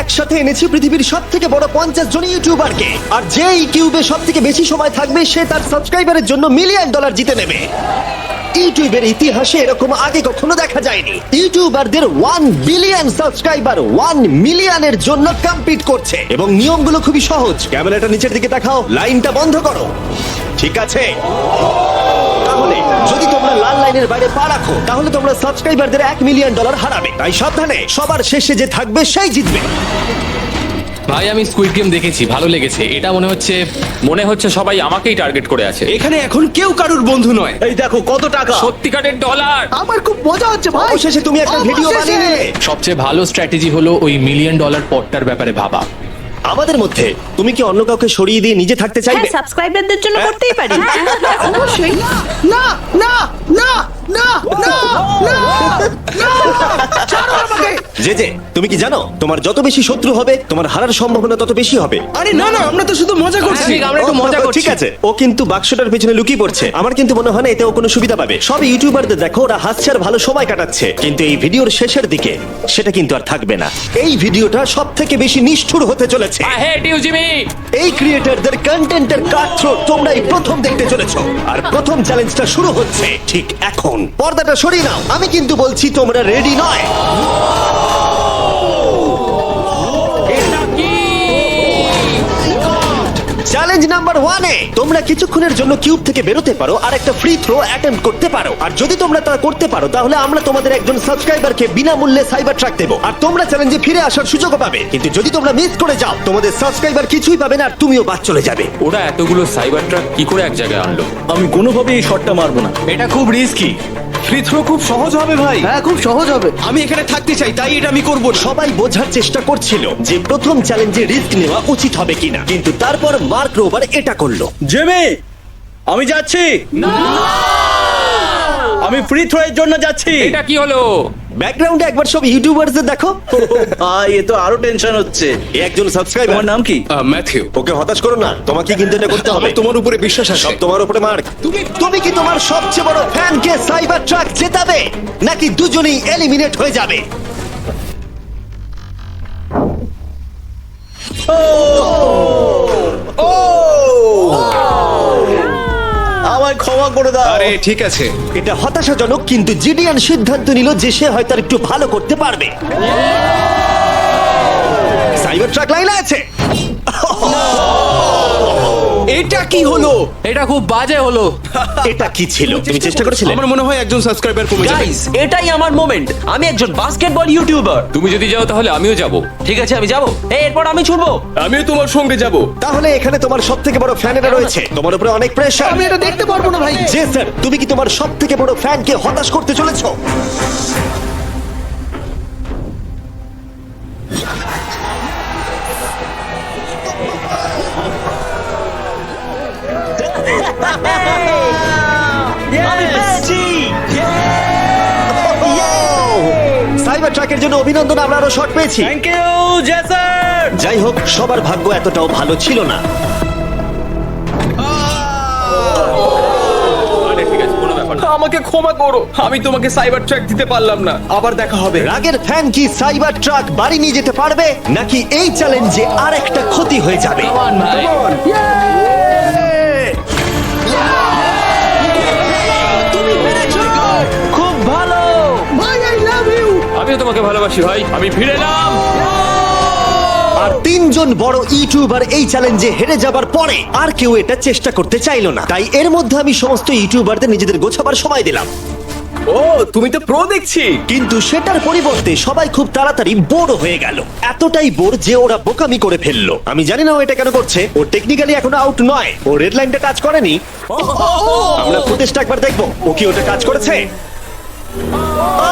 একসাথে এনেছি পৃথিবীর সবথেকে বড় 50 জন ইউটিউবারকে, আর যে এই কিউবে সবথেকে বেশি সময় থাকবে সে তার সাবস্ক্রাইবারের জন্য $1 মিলিয়ন জিতে নেবে। ইউটিউবের ইতিহাসে এরকম আগে কখনো দেখা যায়নি। ইউটিউবারদের 1 বিলিয়ন সাবস্ক্রাইবার 1 মিলিয়নের জন্য কম্পিট করছে, এবং নিয়মগুলো খুবই সহজ। ক্যামেরাটা নিচের দিকে দেখাও, লাইনটা বন্ধ করো। ঠিক আছে, তাহলে যদি তোমরা লাল লাইনের বাইরে পা রাখো তাহলে তোমরা সাবস্ক্রাইবারদের $1 মিলিয়ন হারাবে। তাই সাবধানে, সবার শেষে যে থাকবে সেই জিতবে। ভাই আমি স্কুইড গেম দেখেছি, ভালো লেগেছে। এটা মনে হচ্ছে সবাই আমাকেই টার্গেট করে আছে। এখানে এখন কেউ কারুর বন্ধু নয়। এই দেখো কত টাকা, সত্যিকারের ডলার। আমার খুব মজা হচ্ছে ভাই। অবশেষে তুমি একটা ভিডিও বানিয়ে নিলে। সবচেয়ে ভালো স্ট্র্যাটেজি হলো ওই $1 মিলিয়ন পটটার ব্যাপারে ভাবা। আমাদের মধ্যে তুমি কি অন্য কাউকে সরিয়ে দিয়ে নিজে থাকতে চাইবে? হ্যাঁ, সাবস্ক্রাইবারদের জন্য করতেই পারি। অবশ্যই। না না না না না না না, ছাড়ো আমাকে। যে তুমি কি জানো তোমার যত বেশি শত্রু হবে তোমার হারার সম্ভাবনা তত বেশি হবে। আরে না না, আমরা তো শুধু মজা করছি। ঠিক, আমরা একটু মজা করছি। ঠিক আছে, ও কিন্তু বাক্সটার পেছনে লুকিয়ে পড়ছে। আমার কিন্তু মনে হয় না এতে ও কোনো সুবিধা পাবে। সব ইউটিউবারদের দেখো ওরা হাসছে আর ভালো সময় কাটাচ্ছে, কিন্তু এই ভিডিওর শেষের দিকে সেটা কিন্তু আর থাকবে না। এই ভিডিওটা সব থেকে বেশি নিষ্ঠুর হতে চলেছে। I hate you Jimmy. এই ক্রিয়েটরদের কন্টেন্টের কাটথ্রোট তোমরা এই প্রথম দেখতে চলেছো, আর প্রথম চ্যালেঞ্জটা শুরু হচ্ছে ঠিক এখন। পর্দাটা সরিয়ে নাও, আমি কিন্তু বলছি তোমরা রেডি নয়। চ্যালেঞ্জ নাম্বার 1 এ তোমরা কিছুক্ষণের জন্য কিউব থেকে বেরোতে পারো আর একটা ফ্রি থ্রো অ্যাটেম্প্ট করতে পারো। আর যদি তোমরা তা করতে পারো তাহলে আমরা তোমাদের একজন সাবস্ক্রাইবারকে বিনামূল্যে সাইবার ট্রাক দেবো, আর তোমরা চ্যালেঞ্জে ফিরে আসার সুযোগও পাবে। কিন্তু যদি তোমরা মিস করে যাও তোমাদের সাবস্ক্রাইবার কিছুই পাবে না আর তুমিও বাদ চলে যাবে। ওরা এতগুলো সাইবার ট্রাক কি করে এক জায়গায় আনলো? আমি কোনোভাবেই এই শটটা মারবো না। এটা খুব রিস্কি। ফ্রি থ্রো খুব সহজ হবে ভাই। হ্যাঁ, খুব সহজ হবে। আমি এখানে থাকতে চাই, তাই এটা আমি করব না। সবাই বোঝার চেষ্টা করছিল যে প্রথম চ্যালেঞ্জে রিস্ক নেওয়া উচিত হবে কিনা, কিন্তু তারপর মার্ক রোবার এটা করলো। জেমি, আমি যাচ্ছি। আমি ফ্রি থ্রো এর জন্য যাচ্ছি। এটা কি হলো? ব্যাকগ্রাউন্ডে একবার সব ইউটিউবারদের দেখো। ভাই, এ তো আরো টেনশন হচ্ছে। এ একজন সাবস্ক্রাইবার। তোমার নাম কি? ম্যাথিউ। ওকে হতাশ করো না, তোমাকে কিন্তু এটা করতে হবে। আমার তোমার উপরে বিশ্বাস আছে। সব তোমার উপরে মার্ক। তুমি কি তোমার সবচেয়ে বড় ফ্যানকে সাইবার ট্রাক জেতাবে নাকি দুজনেই এলিমিনেট হয়ে যাবে? আমায় ক্ষমা করে দাও। আরে ঠিক আছে। এটা হতাশাজনক, কিন্তু জিডিয়ান সিদ্ধান্ত নিল যে সে হয়তো আর একটু ভালো করতে পারবে। সাইবার ট্রাক লাইনে আছে। এটা কি হলো? এটা খুব বাজে হলো। এটা কি ছিল? তুমি চেষ্টা করেছিলে? আমার মনে হয় একজন সাবস্ক্রাইবার কমে যাবে। গাইস, এটাই আমার মোমেন্ট। আমি একজন বাস্কেটবল ইউটিউবার। তুমি যদি যাও তাহলে আমিও যাব। ঠিক আছে, আমি যাব। এরপর আমি ছুটবো। আমিও তোমার সঙ্গে যাব। তাহলে এখানে তোমার সব থেকে বড় ফ্যানেরা রয়েছে, তোমার উপরে অনেক প্রেশার। আমি এটা দেখতে পারবো না ভাই। জেসার, তুমি কি তোমার সব থেকে বড় ফ্যানকে হতাশ করতে চলেছো? আমি পেরেছি। সাইবার ট্রাকের জন্য অভিনন্দন, আমরা আরো শট পেয়েছি। Thank you Jesser. যাই হোক, সবার ভাগ্য এতটাও ভালো ছিল না। আরে ঠিক আছে, কোনো ব্যাপার না। আমাকে ক্ষমা করো, আমি তোমাকে সাইবার ট্র্যাক দিতে পারলাম না। আবার দেখা হবে। রাগের ফ্যান কি সাইবার ট্রাক বাড়ি নিয়ে যেতে পারবে নাকি এই চ্যালেঞ্জে আর একটা ক্ষতি হয়ে যাবে? Come on, ভাই। খুব ভালো। ভাই, আই লাভ ইউ। আমিও তোমাকে ভালোবাসি ভাই। আমি ফিরে এলাম। আর তিনজন বড় ইউটিউবার এই চ্যালেঞ্জে হেরে যাবার পরে আর কেউ এটা চেষ্টা করতে চাইলো না। তাই এর মধ্যে আমি সমস্ত ইউটিউবারদের নিজেদের গোছাবার সময় দিলাম। ও, তুমি তো প্রো দেখছি। কিন্তু সেটার পরিবর্তে সবাই খুব তাড়াতাড়ি বোর হয়ে গেল। এতটাই বোর যে ওরা বোকামি করে ফেললো। আমি জানি না ও এটা কেন করছে। ও টেকনিক্যালি এখনো আউট নয়, ও রেড লাইনটা টাচ করেনি। আমরা ফুটেজটা একবার দেখবো, ও কি ওটা টাচ করেছে? ও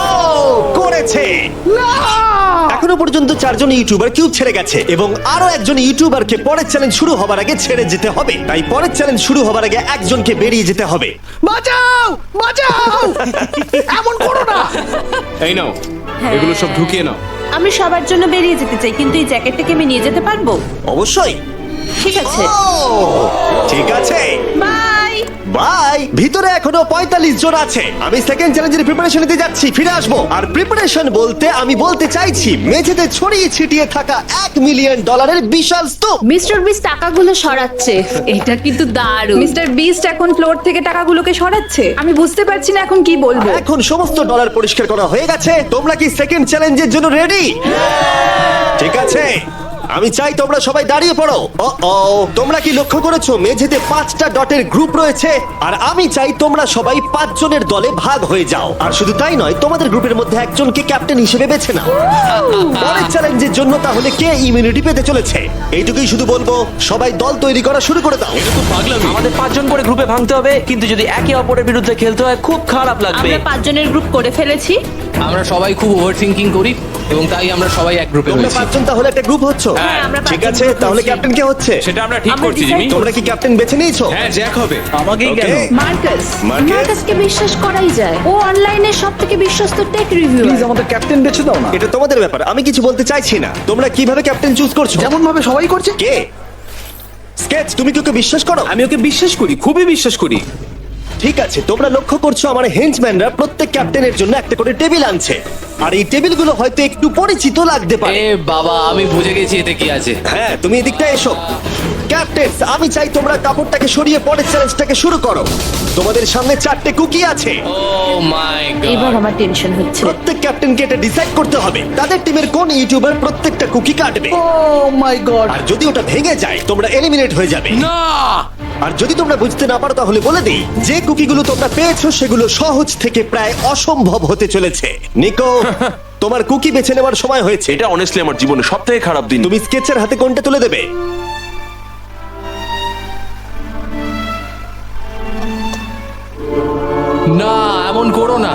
করেছে। এখনো পর্যন্ত 4 জন ইউটিউবার কিউব ছেড়ে গেছে, এবং আরো একজন ইউটিউবারকে পরের চ্যালেঞ্জ শুরু হবার আগে ছেড়ে যেতে হবে। তাই পরের চ্যালেঞ্জ শুরু হবার আগে একজনকে বেরিয়ে যেতে হবে। বাঁচাও, বাঁচাও। এমন করো না। এই নাও, এগুলো সব ঢুকিয়ে নাও। আমি সবার জন্য বেরিয়ে যেতে চাই, কিন্তু এই জ্যাকেটটাকে আমি নিয়ে যেতে পারবো? অবশ্যই। ঠিক আছে, ও ঠিক আছে। বাই। বাই। ভিতরে এখনো 45 জন আছে। আমি সেকেন্ড চ্যালেঞ্জের প্রিপারেশন নিতে যাচ্ছি, ফিরে আসবো। আর প্রিপারেশন বলতে আমি বলতে চাইছি মেঝেতে ছড়িয়ে ছিটিয়ে থাকা $1 মিলিয়ন বিশাল স্তূপ। মিস্টার বিস্ট টাকাগুলো সরাচ্ছে। এটা কিন্তু দারুণ। মিস্টার বিস্ট এখন ফ্লোর থেকে টাকাগুলোকে সরাচ্ছে। আমি বুঝতে পারছি না এখন কি বলবো। এখন সমস্ত ডলার পরিষ্কার করা হয়ে গেছে। তোমরা কি সেকেন্ড চ্যালেঞ্জের জন্য রেডি? ঠিক আছে, আমি চাই তোমরা সবাই দাঁড়িয়ে পড়ো। তোমরা কি লক্ষ্য করেছো মেঝেতে 5টা ডটের গ্রুপ রয়েছে? আর আমি চাই তোমরা সবাই 5 জনের দলে ভাগ হয়ে যাও। আর শুধু তাই নয়, তোমাদের গ্রুপের মধ্যে একজনকে ক্যাপ্টেন হিসেবে বেছে নাও। পরের চ্যালেঞ্জের জন্য তাহলে কে ইমিউনিটি পেতে চলেছে? এইটুকুই শুধু বলবো, সবাই দল তৈরি করা শুরু করে দাও। আমাদের 5 জন করে গ্রুপে ভাঙতে হবে, কিন্তু যদি একে অপরের বিরুদ্ধে খেলতে হয় খুব খারাপ লাগবে। আমরা 5 জনের গ্রুপ করে ফেলেছি। আমরা সবাই খুব ওভার থিঙ্কিং করি এবং তাই আমরা সবাই এক গ্রুপে তোমরা হয়েছি। 5 জন তাহলে একটা গ্রুপ হচ্ছ? হ্যাঁ, আমরা ঠিক 5 আছে, জন group তাহলে হচ্ছি। ক্যাপ্টেন কে হচ্ছে? সেটা আমরা ঠিক আমরা করছি decide জিমি। তোমরা কি ক্যাপ্টেন বেছে নিয়েছো? হ্যাঁ, জ্যাক হবে। আমাকেই কেন? Okay. মার্কাস। মার্কেস? মার্কাসকে বিশ্বাস করাই যায়। ও অনলাইনে সবথেকে বিশ্বস্ত টেক রিভিউয়ার। প্লিজ আমাদের ক্যাপ্টেন বেছে দাও না। এটা তোমাদের ব্যাপার, আমি কিছু বলতে চাইছি না। তোমরা কিভাবে ক্যাপ্টেন চুজ করছো? যেমন ভাবে সবাই করছে। কে? স্কেচ, তুমি কি ওকে বিশ্বাস করো? আমি ওকে বিশ্বাস করি, খুবই বিশ্বাস করি। ঠিক আছে, তোমরা লক্ষ্য করছো আমার হেঞ্চম্যানরা প্রত্যেক ক্যাপ্টেনের জন্য একটা করে টেবিল আনছে। আর এই টেবিলগুলো হয়তো একটু পরিচিত লাগতে পারে। এ বাবা, আমি বুঝে গেছি এতে কি আছে। হ্যাঁ, তুমি এদিকটা এসো। ক্যাপ্টেন, আমি চাই তোমরা কাপড়টাকে সরিয়ে পরের চ্যালেঞ্জটাকে শুরু করো। তোমাদের সামনে 4টে কুকি আছে। ও মাই এবার গড। আমার টেনশন হচ্ছে। প্রত্যেক ক্যাপ্টেনকে এটা ডিসাইড করতে হবে তাদের টিমের কোন ইউটিউবার প্রত্যেকটা কুকি কাটবে। ও মাই গড। আর যদি ওটা ভেঙে যায় তোমরা এলিমিনেট হয়ে যাবে। না! আর যদি তোমরা বুঝতে না পারো তাহলে বলে দিই, যে কুকিগুলো তোমরা পেয়েছো সেগুলো সহজ থেকে প্রায় অসম্ভব হতে চলেছে। নিকো, তোমার কুকি বেছে নেওয়ার সময় হয়েছে। এটা অনেস্টলি আমার জীবনে সবথেকে খারাপ দিন। তুমি স্কেচের হাতে কোনটা তুলে দেবে? না, এমন করো না।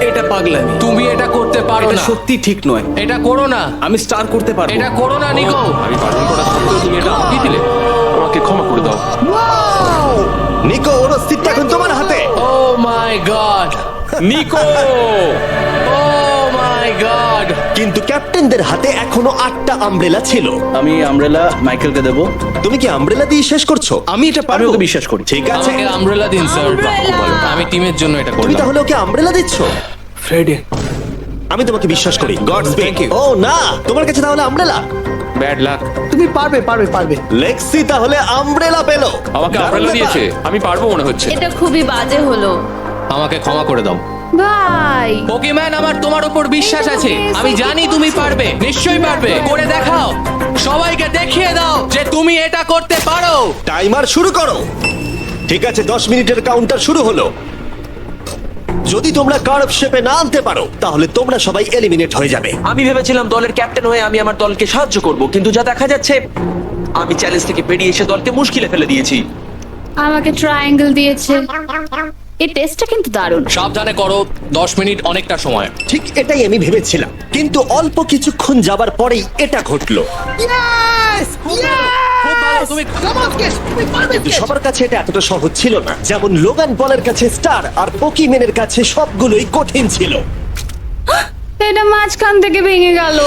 এটা পাগলামি। তুমি এটা করতে পারো এটা না। সত্যি ঠিক নয়। এটা করো না। আমি স্টার করতে পারবো। এটা করো না নিকো। আমি বারণ করা সত্ত্বেও তুমি এটা আমাকেই দিলে। আমাকে ক্ষমা করে দাও। নিকো, ওর অস্তিত্ব এখন তোমার হাতে। ও my god. Nicco! O my god. কিন্তু ক্যাপ্টেনদের হাতে এখনো 8টা আমব্রেলা ছিল। আমি আমব্রেলা মাইকেলকে দেবো। তুমি কি আমব্রেলা দিয়ে শেষ করছো? আমি এটা আমি পারবো। ওকে বিশ্বাস করি। ঠিক আছে, আমাকে আমব্রেলা দিন স্যার। আমি টিমের জন্য এটা তুমি করলাম। তাহলে ওকে আমব্রেলা দিচ্ছ? ফ্রেডে, আমি তোমাকে বিশ্বাস করি। God Thank you. ও না, তোমার কাছে তাহলে আমব্রেলা। Bad luck. তুমি পারবে পারবে পারবে। লেক্সি তাহলে আমব্রেলা পেলো। আমাকে দারুণ আমব্রেলা ব্যাপার। দিয়েছে। আমি পারবো মনে হচ্ছে। এটা খুবই বাজে হলো। আমাকে ক্ষমা করে দাও। ভাই, পোকেম্যান, আমার তোমার উপর বিশ্বাস আছে। আমি জানি তুমি পারবে, নিশ্চয়ই পারবে। করে দেখাও, সবাইকে দেখিয়ে দাও যে তুমি এটা করতে পারো। টাইমার শুরু করো। ঠিক আছে, 10 মিনিটের কাউন্টার শুরু হলো। যদি তোমরা কার্ভ শেপে না আনতে পারো তাহলে তোমরা সবাই এলিমিনেট হয়ে যাবে। আমি ভেবেছিলাম দলের ক্যাপ্টেন হয়ে আমি আমার দলকে সাহায্য করব, কিন্তু যা দেখা যাচ্ছে আমি চ্যালেঞ্জ থেকে বেরিয়ে এসে দলকে মুশকিলে ফেলে দিয়েছি। আমাকে ট্রায়াঙ্গেল দিয়েছে। এই টেস্টটা কিন্তু দারুণ। সাবধানে করো, 10 মিনিট অনেকটা সময়। ঠিক এটাই আমি ভেবেছিলাম, কিন্তু অল্প কিছুক্ষণ যাবার পরেই এটা ঘটলো। ইয়েস! খুব ভালো, তুমি কাম অন স্কেচ, তুমি পারবে কিন্তু স্কেচ। সবার কাছে এটা এতটা সহজ ছিল না। যেমন লোগান পলের কাছে স্টার আর পোকিম্যানের কাছে সবগুলোই কঠিন ছিল। এটা মাঝখান থেকে ভেঙে গেল।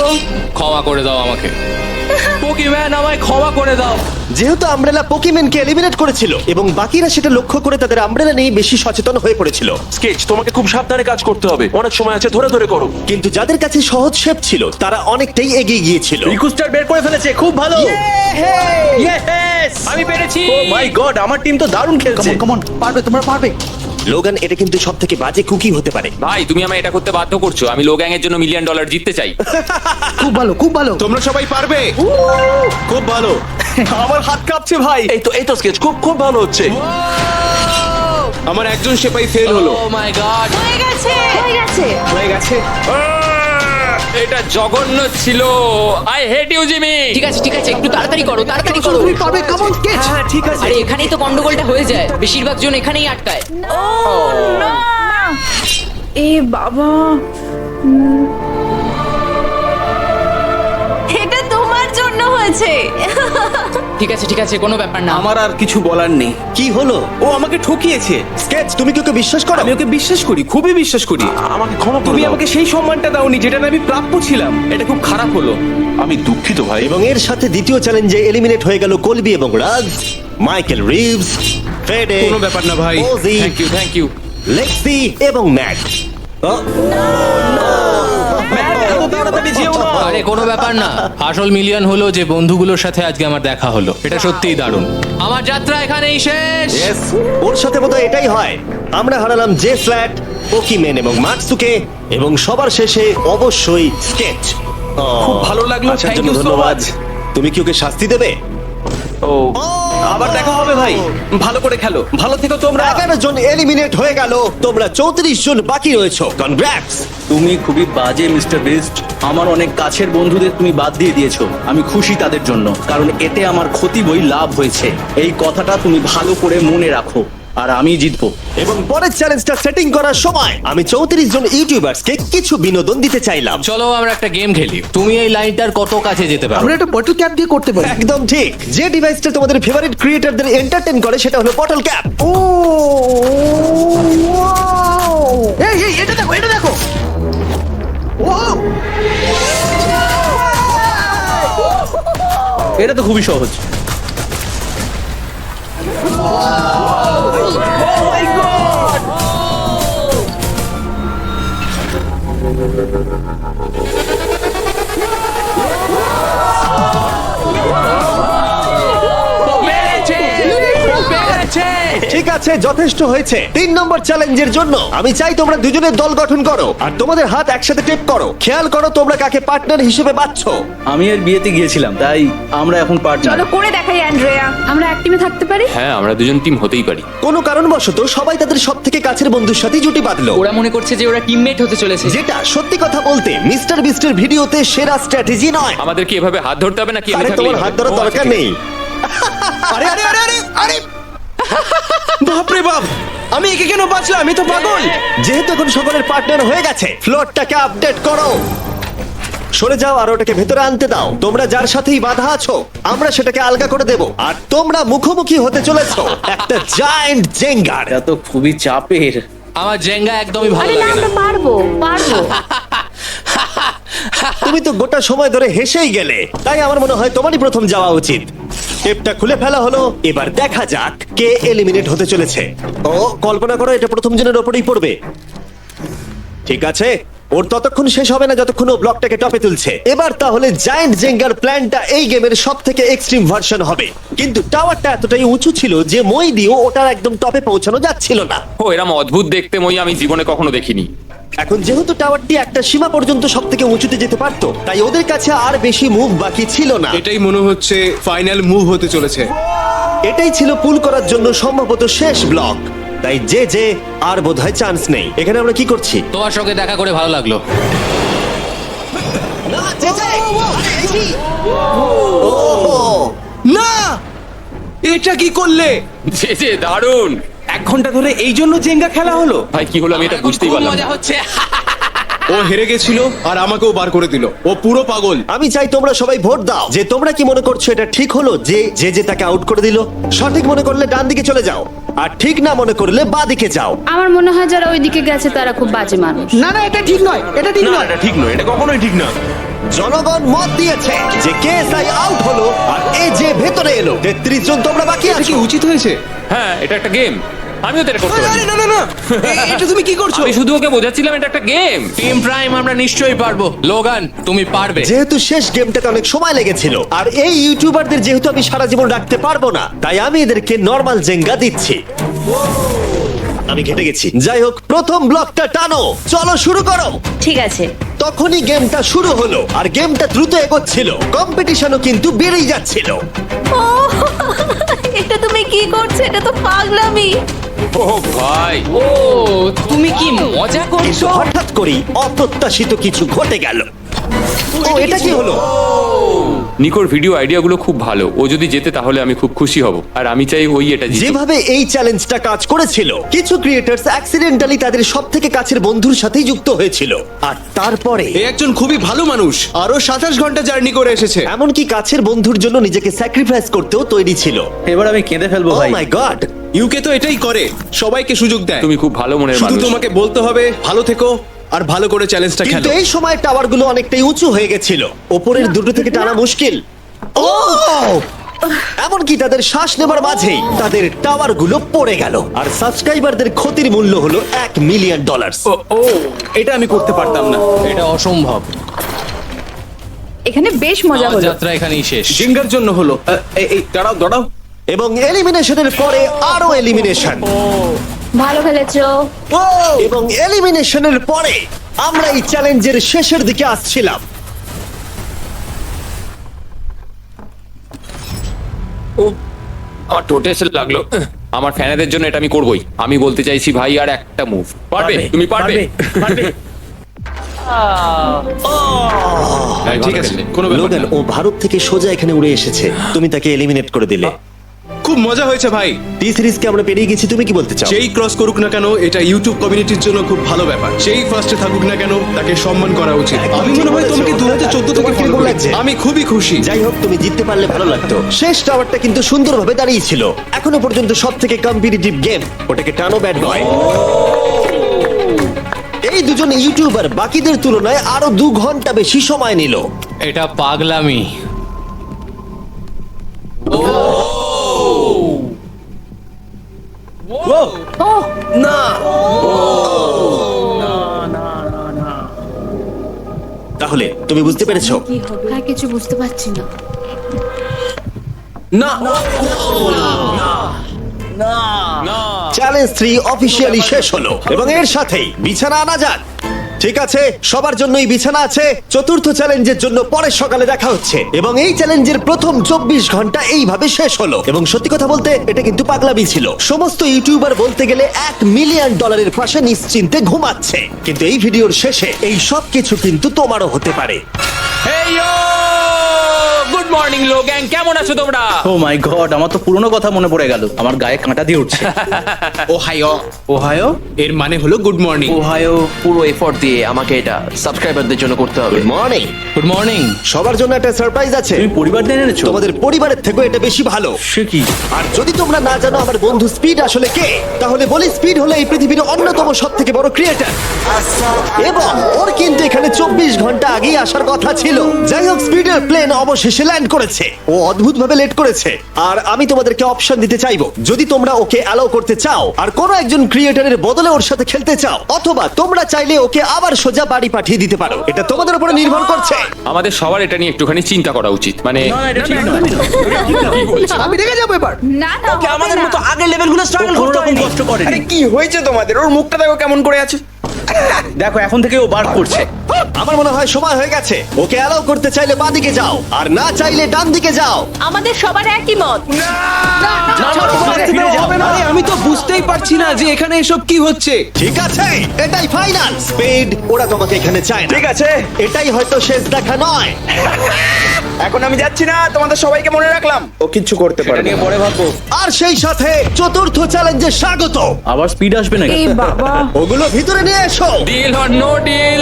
ক্ষমা করে দাও আমাকে। পোকেম্যান, আমায় ক্ষমা করে দাও। যেহেতু আমব্রেলা পোকিম্যানকে এলিমিনেট করেছিল এবং বাকিরা সেটা লক্ষ্য করে তাদের আমব্রেলা নিয়ে বেশি সচেতন হয়ে পড়েছিল। স্কেচ, তোমাকে খুব সাবধানে কাজ করতে হবে। অনেক সময় আছে, ধরে ধরে করো। কিন্তু যাদের কাছে সহজ শেপ ছিল তারা অনেকটাই এগিয়ে গিয়েছিল। রিকুস্টার বের করে ফেলেছে, খুব ভালো। Yes! আমি পেরেছি। ও মাই গড, আমার টিম তো দারুণ খেলছে। কাম অন, পারবে, তোমরা পারবে। লোগান, এটা কিন্তু সব থেকে বাজে কুকি হতে পারে। ভাই, তুমি আমায় এটা করতে বাধ্য করছো। আমি লোগ্যাং এর জন্য $1 মিলিয়ন জিততে চাই। খুব ভালো খুব ভালো। তোমরা সবাই পারবে। খুব ভালো। আমার হাত কাঁপছে ভাই। এই তো স্কেচ, খুব খুব ভালো হচ্ছে। আমার একজন সেপাই ফেল হলো। Oh my god. হয়ে গেছে, হয়ে গেছে। হয়ে গেছে। এটা জঘন্য ছিল। I hate you Jimmy. ঠিক আছে ঠিক আছে, একটু তাড়াতাড়ি করো, তাড়াতাড়ি করো। তুমি পারবে, কাম অন স্কেচ। হ্যাঁ ঠিক আছে। আরে এখানেই তো গন্ডগোলটা হয়ে যায়, বেশিরভাগ জন এখানেই আটকায়। এ বাবা, এটা তোমার জন্য হয়েছে। ঠিক আছে, কোনো ব্যাপার না। আমার আর কিছু বলার নেই। কি হলো? ও আমাকে ঠকিয়েছে। স্কেচ, তুমি কি ওকে বিশ্বাস করো? আমি ওকে বিশ্বাস করি, খুবই বিশ্বাস করি। আমাকে ক্ষমা করে তুমি দাও। আমাকে সেই সম্মানটা দাওনি যেটা আমি প্রাপ্য ছিলাম। এটা খুব খারাপ হলো। আমি দুঃখিত ভাই। এবং এর সাথে দ্বিতীয় চ্যালেঞ্জে এলিমিনেট হয়ে গেল কলবি এবং রাজ, মাইকেল রিভস, ফেডে, কোনো ব্যাপার না ভাই। ওজি, থ্যাংক ইউ লেক্সি এবং ম্যাট। আরে কোনো ব্যাপার না, আসল মিলিয়ন হলো যে বন্ধুগুলোর সাথে আজকে আমার দেখা হলো, এটা সত্যিই দারুণ। আমার যাত্রা এখানেই শেষ। Yes, ওর সাথে বোধহয় এটাই হয়। আমরা হারালাম জে ফ্ল্যাট, পোকিমেন এবং মাটসুকে, এবং সবার শেষে অবশ্যই স্কেচ। খুব ভালো লাগলো, আসার থ্যাংক জন্য ইউ সো ধন্যবাদ। মাচ। তুমি কি ওকে শাস্তি দেবে? ও আবার দেখা হবে ভাই, ভালো করে খেলো, ভালো থেকো তোমরা। 11 জন এলিমিনেট হয়ে গেল, তোমরা 34 জন বাকি রয়েছো। কনগ্রাটস। তুমি খুবই বাজে মিস্টার বিস্ট। আমার অনেক কাছের বন্ধুদের তুমি বাদ দিয়ে দিয়েছো। আমি খুশি তাদের জন্য, কারণ এতে আমার ক্ষতি বই লাভ হয়েছে। এই কথাটা তুমি ভালো করে মনে রাখো, আর আমি জিতবো। এবং পরের চ্যালেঞ্জটা সেটিং করার সময় আমি 34 জন ইউটিউবার্সকে কিছু বিনোদন দিতে চাইলাম। চলো আমরা একটা গেম খেলি, তুমি এই লাইনটার কত কাছে যেতে পারো। আমরা একটা বটল ক্যাপ দিয়ে করতে পারি। একদম ঠিক। যে ডিভাইসটা তোমাদের ফেভারিট ক্রিয়েটরদের এন্টারটেইন করে সেটা হলো বটল ক্যাপ। ও এই এই এটা দেখো, এটা দেখো। ও এটা তো খুবই সহজ। ঠিক আছে, যথেষ্ট হয়েছে। 3 নম্বর চ্যালেঞ্জের জন্য আমি চাই তোমরা দুজনের দল গঠন করো আর তোমাদের হাত একসাথে টেপ করো। খেয়াল করো তোমরা কাকে পার্টনার হিসেবে বাছছো। আমি এর বিয়েতে গিয়েছিলাম, তাই আমরা এখন পার্টনার। চলো করে দেখাই অ্যান্ড্রেয়া। আমরা এক টিমে থাকতে পারি। হ্যাঁ, আমরা দুজন টিম হতেই পারি। কোনো কারণবশত সবাই তাদের সব থেকে কাছের বন্ধুর সাথে জুটি বাঁধলো, ওরা মনে করছে যে ওরা টিমমেট হতে চলেছে। যেটা সত্যি কথা বলতে মিস্টার বিস্টের ভিডিওতে সেরা স্ট্র্যাটেজি নয়। আমাদের কি এভাবে হাত ধরতে হবে নাকি? আরে তোমার হাত ধরার দরকার নেই। আরে আরে আরে আরে আরে বাপরে বাপ, আমি একে কেন বাঁচলাম? আমি তো পাগল। যেহেতু এখন সকলের পার্টনার হয়ে গেছে, ফ্লোরটাকে আপডেট করো। সরে যাও আর ওটাকে ভেতরে আনতে দাও। তোমরা যার সাথেই বাধা আছো আমরা সেটাকে আলগা করে দেব। আর তোমরা মুখোমুখি হতে চলেছো একটা জায়ান্ট জেঙ্গার। এটা তো খুবই চাপের। আমার জেঙ্গা একদমই ভালো আরে না, লাগে না। আমরা পারবো পারবো। তুমি তো গোটা সময় ধরে হেসেই গেলে, তাই আমার মনে হয় তোমারই প্রথম যাওয়া উচিত। টেপটা খুলে ফেলা হলো, এবার দেখা যাক কে এলিমিনেট হতে চলেছে। ও কল্পনা করো এটা প্রথম জনের ওপরেই পড়বে। ঠিক আছে, ওর ততক্ষণ শেষ হবে না যতক্ষণ ও ব্লকটাকে টপে তুলছে। এবার তাহলে জায়ান্ট জেঙ্গার প্ল্যানটা এই গেমের সব থেকে এক্সট্রিম ভার্সন হবে। কিন্তু টাওয়ারটা এতটাই উঁচু ছিল যে মই দিয়েও ওটার একদম টপে পৌঁছানো যাচ্ছিল না। ও, এরম অদ্ভুত দেখতে মই আমি জীবনে কখনো দেখিনি। এখন যেহেতু টাওয়ারটি একটা সীমা পর্যন্ত সব থেকে উঁচুতে যেতে পারতো, তাই ওদের কাছে আর বেশি মুভ বাকি ছিল না। এটাই মনে হচ্ছে ফাইনাল মুভ হতে চলেছে। এটাই ছিল পুল করার জন্য সম্ভবত শেষ ব্লক, তাই যে আর বোধহয় চান্স নেই। এখানে আমরা কি করছি? তোমার সঙ্গে দেখা করে ভালো লাগলো। না, জে, আরে এই কি? ওহ! না, এটা কি করলে? যে দারুণ। 1 ঘন্টা ধরে এই জন্য জেঙ্গা খেলা হলো? ভাই কি হলো আমি এটা বুঝতেই খুব পারলাম মজা না। হচ্ছে। ও হেরে গেছিল আর আমাকেও বার করে দিল। ও পুরো পাগল। আমি চাই তোমরা সবাই ভোট দাও যে তোমরা কি মনে করছো এটা ঠিক হলো যে তাকে আউট করে দিল। সঠিক মনে করলে ডান দিকে চলে যাও, আর ঠিক না মনে করলে বাঁ দিকে যাও। আমার মনে হয় যারা ওইদিকে গেছে তারা খুব বাজে মানুষ। না না, এটা ঠিক নয়, এটা ঠিক নয়। এটা ঠিক নয়, এটা কখনোই ঠিক না। জনগণ মত দিয়েছে যে কেএসআই আউট হলো আর যে ভেতরে এলো। 33 জন তোমরা বাকি এটা কি আছো। উচিত হয়েছে? হ্যাঁ, এটা একটা গেম, আমিও তো এটা করতে পারি। আরে না না না, এটা তুমি কি করছো? আমি শুধু ওকে বোঝাচ্ছিলাম এটা একটা গেম। টিম প্রাইম আমরা নিশ্চয়ই পারবো। লোগান তুমি পারবে। যেহেতু শেষ গেমটাতে অনেক সময় লেগেছিল আর এই ইউটিউবারদের যেহেতু আমি সারা জীবন রাখতে পারবো না, তাই আমি এদেরকে নরমাল জেঙ্গা দিচ্ছি। আমি ঘেটে গেছি। যাই হোক, প্রথম ব্লকটা টানো, চলো শুরু করো। ঠিক আছে। তখনই গেমটা শুরু হলো আর গেমটা দ্রুত এগোচ্ছিল, কম্পিটিশনও কিন্তু বেড়েই যাচ্ছিল। ও এটা তুমি কি করছো? এটা তো পাগলামি। ও ভাই, ও তুমি কি মজা কিন্তু করছো? হঠাৎ করেই অপ্রত্যাশিত কিছু ঘটে গেল। ও এটা কি হলো? নিকোর ভিডিও আইডিয়াগুলো খুব ভালো। ও যদি জেতে তাহলে আমি খুব খুশি হব, আর আমি চাই ওই এটা জিতুক। যেভাবে এই চ্যালেঞ্জটা কাজ করেছিল, কিছু ক্রিয়েটার্স অ্যাক্সিডেন্টালি তাদের সব থেকে কাছের বন্ধুর সাথেই যুক্ত হয়েছিল, আর তারপরে এ একজন খুবই ভালো মানুষ, আরো 27 ঘন্টা জার্নি করে এসেছে। এমনকি কাছের বন্ধুর জন্য নিজেকে স্যাক্রিফাইস করতেও তৈরি ছিল। এবার আমি কেঁদে ফেলবো ও ভাই। মাই গড! ইউকে তো এটাই করে, সবাইকে সুযোগ দেয়। তুমি খুব ভালো মনের শুধু মানুষ। তোমাকে বলতে হবে ভালো থেকো আর ভালো করে চ্যালেঞ্জটা কিন্তু খেলো। এই সময় টাওয়ারগুলো অনেকটাই উঁচু হয়ে গেছিল, ওপরের দুটো থেকে টানা মুশকিল। ও এমনকি তাদের শ্বাস নেবার মাঝেই তাদের টাওয়ার গুলো পড়ে গেল, আর সাবস্ক্রাইবারদের ক্ষতির মূল্য হলো $1,000,000। এটা আমি করতে পারতাম না। এটা অসম্ভব। এখানে বেশ মজা আমার হলো। যাত্রা এখানেই শেষ। জিঙ্গার জন্য হলো। এই দাঁড়াও দাঁড়াও। এবং এলিমিনেশনের পরে আরো এলিমিনেশন, ভালো খেলেছো। এবং এলিমিনেশনের পরে আমরা এই চ্যালেঞ্জের শেষের দিকে আসছিলাম। আমার টোটে এসে লাগলো। আমার ফ্যানেদের জন্য এটা আমি করবোই। আমি বলতে চাইছি ভাই, আর একটা মুভ পারবে, তুমি পারবে। ভাই, ঠিক ভালো আছে, খেললে। কোনো ব্যাপার লোগান, না। ও ভারত থেকে সোজা এখানে উড়ে এসেছে, তুমি তাকে এলিমিনেট করে দিলে। খুব মজা হয়েছে ভাই। টি সিরিজকে আমরা পেরিয়ে গেছি, তুমি কি বলতে চাও? যেই ক্রস করুক না কেন, এটা ইউটিউব কমিউনিটির জন্য খুব ভালো ব্যাপার। যেই ফার্স্টে থাকুক না কেন, তাকে সম্মান করা উচিত। আমি মনে হয় তোমাকে 2014 থেকে তোমার ফলো কিরকম করি। লাগছে? আমি খুবই খুশি। যাই হোক, তুমি জিততে পারলে ভালো লাগতো। শেষ টাওয়ারটা কিন্তু সুন্দরভাবে দাঁড়িয়েছিল। এখনো পর্যন্ত সব থেকে কম্পিটিটিভ গেম। ওটাকে টানো ব্যাড নয়। এই দুজন ইউটিউবার বাকিদের তুলনায় আরো 2 ঘন্টা বেশি সময় নিল। এটা পাগলামি। তাহলে তুমি বুঝতে পেরেছো? আর কিছু বুঝতে পারছি না। চ্যালেঞ্জ 3 অফিসিয়ালি শেষ হলো, এবং এর সাথেই বিছানা আনা যাক। ঠিক আছে, সবার জন্যই বিছানা আছে। চতুর্থ চ্যালেঞ্জের জন্য পরের সকালে দেখা হচ্ছে, এবং এই চ্যালেঞ্জের প্রথম 24 ঘন্টা এইভাবে শেষ হলো। এবং সত্যি কথা বলতে, এটা কিন্তু পাগলামি ছিল। সমস্ত ইউটিউবার বলতে গেলে $1,000,000 পাশে নিশ্চিন্তে ঘুমাচ্ছে, কিন্তু এই ভিডিওর শেষে এই সব কিছু কিন্তু তোমারও হতে পারে। হেই ইয়ো! গুড মর্নিং লোগ্যাং, কেমন আছো তোমরা? ও মাই গড, আমার তো পুরনো কথা মনে পড়ে গেল। আমার গায়ে কাঁটা দিয়ে উঠছে। ওহাইও। ওহাইও এর মানে হলো গুড মর্নিং। ওহাইও পুরো এফোর্ট দিয়ে আমাকে এটা সাবস্ক্রাইবারদের জন্য করতে হবে। Good morning. Good morning. সবার জন্য একটা সারপ্রাইজ আছে। তুমি পরিবার নিয়ে এনেছো? তোমাদের পরিবারের থেকেও এটা বেশি ভালো। সে কি? আর যদি তোমরা না জানো আমার বন্ধু স্পিড আসলে কে, তাহলে বলি স্পিড হলো এই পৃথিবীর অন্যতম সব থেকে বড় ক্রিয়েটার, এবং ওর কিন্তু এখানে 24 ঘন্টা আগেই আসার কথা ছিল। যাই হোক, স্পিডের প্লেন অবশেষে ল্যান্ড করেছে। ও অদ্ভুতভাবে লেট করেছে, আর আমি তোমাদেরকে অপশন দিতে চাইবো। যদি তোমরা ওকে অ্যালাউ করতে চাও আর কোনো একজন ক্রিয়েটারের বদলে ওর সাথে খেলতে চাও, অথবা তোমরা চাইলে ওকে আবার সোজা বাড়ি পাঠিয়ে দিতে পারো। এটা তোমাদের উপরে নির্ভর করছে। আমাদের সবার এটা নিয়ে একটুখানি চিন্তা করা উচিত। মানে না, এটা ঠিক নয়। কি বলছো? আমি রেগে যাবো এবার। না না ওকে হবে আমাদের না। মতো আগের লেভেলগুলো স্ট্রাগল কোনো করতে রকম হয়নি। কষ্ট করেনি। আরে কি হয়েছে তোমাদের? ওর মুখটা দেখো কেমন করে আছে। দেখো, এখন থেকে ও বার করছে। আমার মনে হয় সময় হয়ে গেছে। ওকে অ্যালাউ করতে চাইলে বাঁ দিকে যাও, আর না চাইলে ডান দিকে যাও। আমাদের সবার একই মত। আরে আমি তো বুঝতেই পারছি না যে এখানে এসব কি হচ্ছে। ঠিক আছে, এটাই ফাইনাল। স্পিড, ওরা তোমাকে এখানে চায় না। ঠিক আছে, এটাই হয়তো শেষ দেখা নয়। এখন আমি যাচ্ছি না, তোমাদের সবাইকে মনে রাখলাম। ও কিচ্ছু করতে এটা পারে নিয়ে না। পরে ভাববো। আর সেই সাথে চতুর্থ চ্যালেঞ্জে স্বাগত। আবার স্পিড আসবে নাকি? এই বাবা, ওগুলো ভিতরে নিয়ে এসো। Deal or no deal?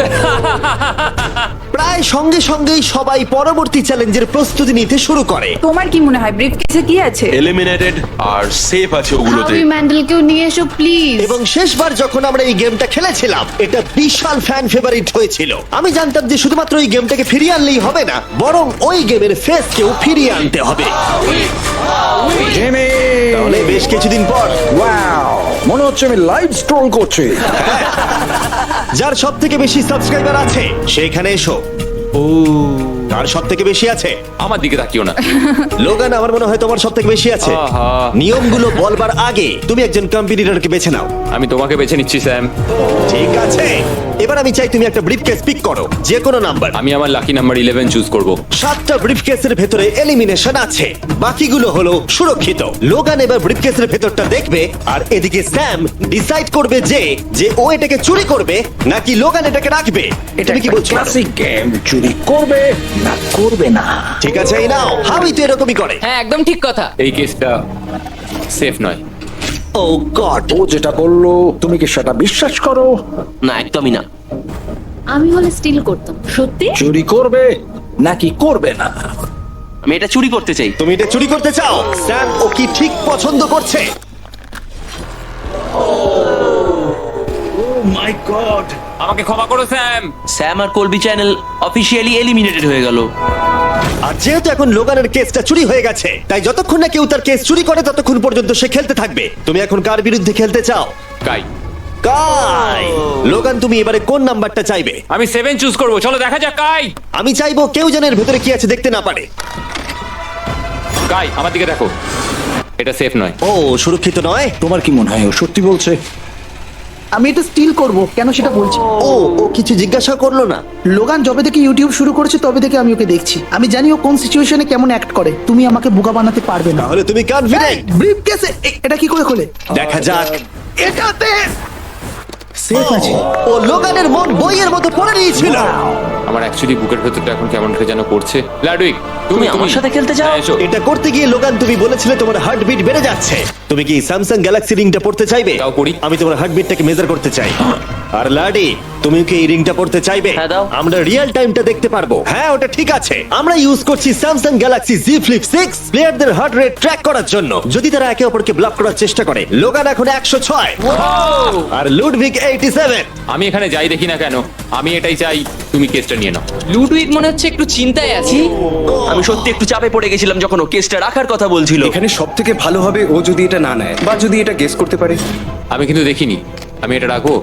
প্রায় সঙ্গে সঙ্গেই সবাই পরবর্তী চ্যালেঞ্জের প্রস্তুতি নিতে শুরু করে। তোমার কি মনে হয় ব্রিফকেসে কি আছে? এলিমিনেটেড আর সেফ আছে ওগুলোতে। হাবি ম্যান্ডেলকেও নিয়ে এসো প্লিজ। এবং শেষবার যখন আমরা এই গেমটা খেলেছিলাম, এটা বিশাল ফ্যান ফেভারিট হয়েছিল। আমি জানতাম যে শুধুমাত্র এই গেমটাকে ফিরিয়ে আনলেই হবে না, বরং ওই গেমের ফেসকেও ফিরিয়ে আনতে হবে। তাহলে বেশ কিছুদিন পর মনে হচ্ছে আমি লাইভ স্ট্রল করছি। যার সব থেকে বেশি সাবস্ক্রাইবার আছে সেখানে এসো। কার সব থেকে বেশি আছে? আমার দিকে তাকিও না। লোগান, আমার মনে হয় তোমার সব থেকে বেশি আছে। আহা। নিয়মগুলো বলবার আগে তুমি একজন কম্পিটিটরকে বেছে নাও। আমি তোমাকে বেছে নিচ্ছি স্যাম। ঠিক আছে, এবার আমি চাই তুমি একটা ব্রিফকেস পিক করো, যে কোনো নাম্বার। আমি আমার লাকি নাম্বার 11 চুজ করব। 7টা ব্রিফকেসের ভেতরে এলিমিনেশন আছে, বাকিগুলো হলো সুরক্ষিত। লোগান এবার ব্রিফকেসের ভেতরটা দেখবে, আর এদিকে স্যাম ডিসাইড করবে যে ও এটাকে চুরি করবে নাকি লোগান এটাকে রাখবে। তুমি কি বলছো? ক্লাসিক গেম, চুরি করবে না করবে না। ঠিক আছে, এই নাও। হাবি তো এরকমই করে। হ্যাঁ, একদম ঠিক কথা। এই কেসটা সেফ নয়। ও গড, ও যেটা করলো তুমি কি সেটা বিশ্বাস করো? না, একদমই না। আমি হলে স্টিল করতাম। সত্যি? চুরি করবে নাকি করবে না? আমি এটা চুরি করতে চাই। তুমি এটা চুরি করতে চাও? স্যাম ও কি ঠিক পছন্দ করছে? মাই গড, আমাকে ক্ষমা করো স্যাম। স্যাম আর কলবি চ্যানেল অফিসিয়ালি এলিমিনেটেড হয়ে গেল। আর যেহেতু এখন লোগানের কেসটা চুরি হয়ে গেছে, তাই যতক্ষণ না কেউ তার কেস চুরি করে ততক্ষণ পর্যন্ত সে খেলতে থাকবে। তুমি এখন কার বিরুদ্ধে খেলতে চাও? কাই, কাই। লোগান, তুমি এবারে কোন নাম্বারটা চাইবে? আমি 7 চুজ করব। চলো দেখা যাক। কাই, আমি চাইবো কেউ যেন এর ভেতরে কি আছে দেখতে না পারে। কাই আমার দিকে দেখো, এটা সেফ নয়। ও, সুরক্ষিত নয়। তোমার কি মনে হয় ও সত্যি বলছে? আমি এটা স্টিল করব, কেন সেটা বলছি। ও ও কিছু জিজ্ঞাসা করলো না। লোগান যবে থেকে ইউটিউব শুরু করেছে তবে থেকে আমি ওকে দেখছি। আমি জানি ও কোন সিচুয়েশনে কেমন অ্যাক্ট করে। তুমি আমাকে বোকা বানাতে পারবে না। তাহলে তুমি কনফিডেন্ট? ব্রিফ কেসে এটা কি করে খোলে? দেখা যাক। এটাতে সেফ আছে। ও লোগানের মন বইয়ের মতো পড়ে নিয়েছিল। আমার অ্যাকচুয়ালি বুকের ভেতরটা এখন কেমন একটা যেন করছে। লাডুইক, তুমি আমার সাথে খেলতে চাও? হ্যাঁ, এসো। এটা করতে গিয়ে লোগান তুমি বলেছিলে তোমার হার্টবিট বেড়ে যাচ্ছে। তুমি কি স্যামসাং গ্যালাক্সি রিংটা পড়তে চাইবে? দাও পড়ি। আমি তোমার হার্টবিটটাকে মেজার করতে চাই। আর লাডি, তুমি কি এই রিংটা পড়তে চাইবে? হ্যাঁ, দাও। আমরা রিয়েল টাইমটা দেখতে পারবো। হ্যাঁ, ওটা ঠিক আছে। আমরা ইউজ করছি স্যামসাং গ্যালাক্সি Z Flip 6 প্লেয়ারদের হার্ট রেট ট্র্যাক করার জন্য। যদি তারা একে অপরকে ব্লক করার চেষ্টা করে। লোগান এখন 106 আর লুডভিক 87। আমি এখানে যাই দেখি না কেন, আমি এটাই চাই। তুমি কেসটা নিয়ে নাও। লুডউইক মনে হচ্ছে একটু চিন্তায় আছে। আমি সত্যি একটু চাপে পড়ে গেছিলাম যখন ও কেসটা রাখার কথা বলছিল। এখানে সব থেকে ভালো হবে ও যদি এটা না নেয় বা যদি এটা গেস করতে পারে। আমি কিন্তু দেখিনি। আমি এটা রাখবো।